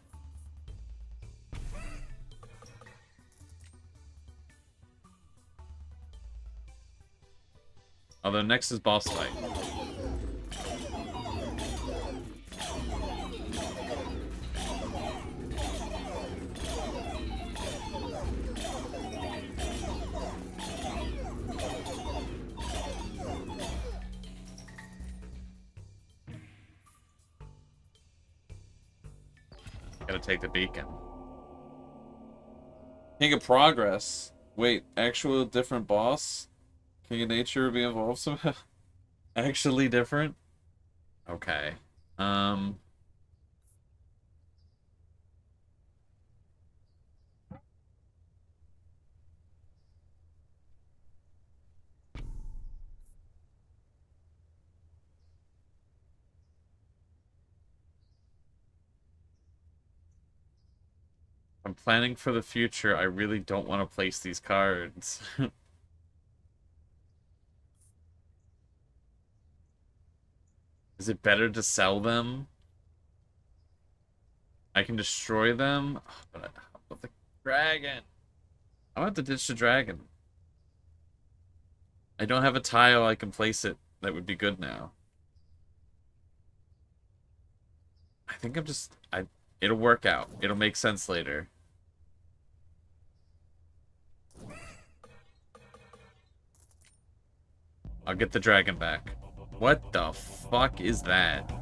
Although next is boss fight. Gotta take the beacon. King of Progress. Wait, actual different boss? King of Nature will be involved somehow? Actually different? Okay. I'm planning for the future. I really don't want to place these cards. Is it better to sell them? I can destroy them? But the dragon. I want to ditch the dragon. I don't have a tile I can place it that would be good now. I think it'll work out. It'll make sense later. I'll get the dragon back. What the fuck is that?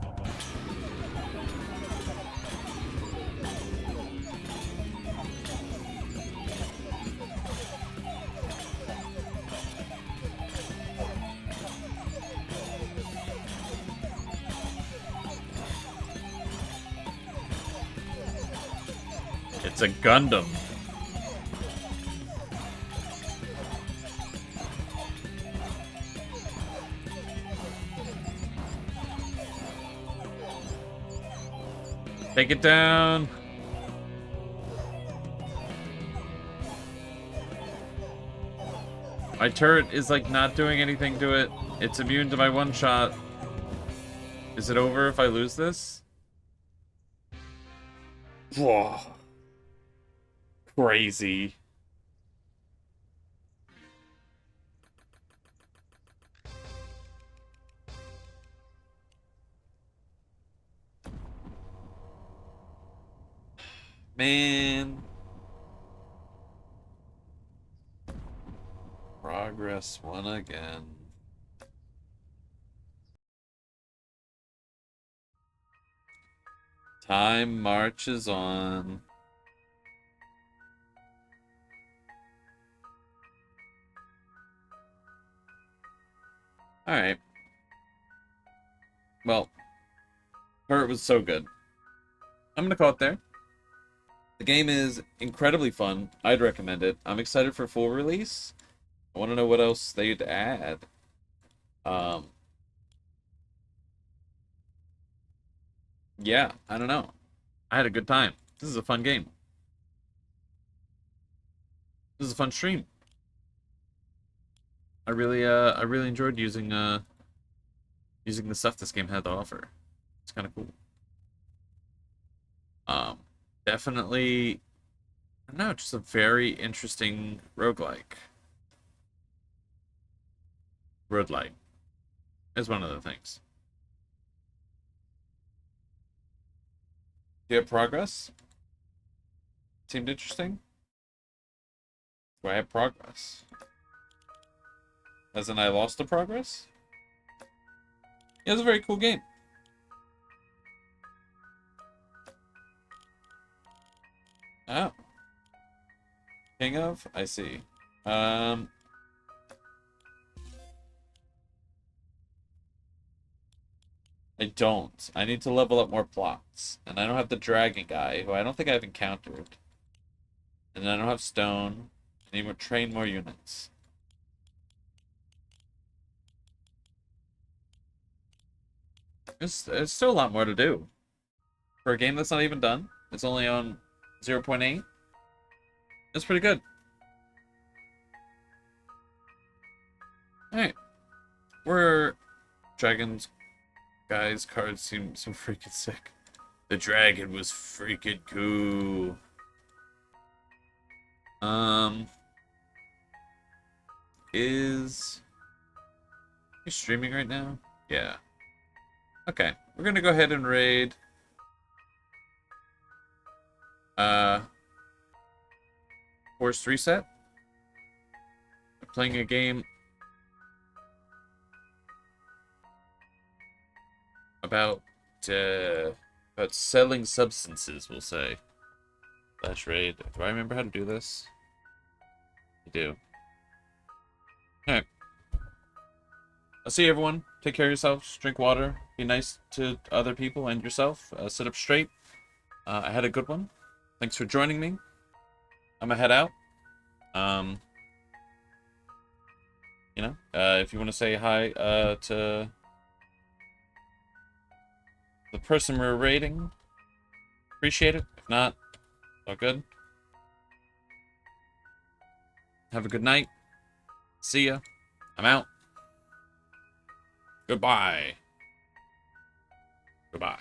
It's a Gundam. Take it down. My turret is like not doing anything to it. It's immune to my one shot. Is it over if I lose this? Whoa. Crazy. Man. Progress won again. Time marches on. Alright. Well, it was so good. I'm gonna call it there. The game is incredibly fun. I'd recommend it. I'm excited for full release. I want to know what else they'd add. Yeah, I don't know. I had a good time. This is a fun game. This is a fun stream. I really enjoyed using the stuff this game had to offer. It's kind of cool. Definitely, I don't know, just a very interesting roguelike. Roguelike is one of the things. Do you have progress? Seemed interesting. Do I have progress? As in I lost the progress? Yeah, it's a very cool game. Oh. King of? I see. I I don't. I need to level up more plots. And I don't have the dragon guy, who I don't think I've encountered. And I don't have stone. I need to train more units. There's still a lot more to do. For a game that's not even done, it's only on 0.8. It's pretty good. Alright. Dragons guys cards seem so freaking sick. The dragon was freaking cool. Is he streaming right now? Yeah. Okay, we're gonna go ahead and raid Forced Reset. We're playing a game about selling substances, we'll say. Slash raid. Do I remember how to do this? I do. Alright. I'll see you, everyone. Take care of yourselves. Drink water. Be nice to other people and yourself. Sit up straight. I had a good one. Thanks for joining me. I'm gonna head out. If you want to say hi to the person we're raiding, appreciate it. If not, all good. Have a good night. See ya. I'm out. Goodbye. Goodbye.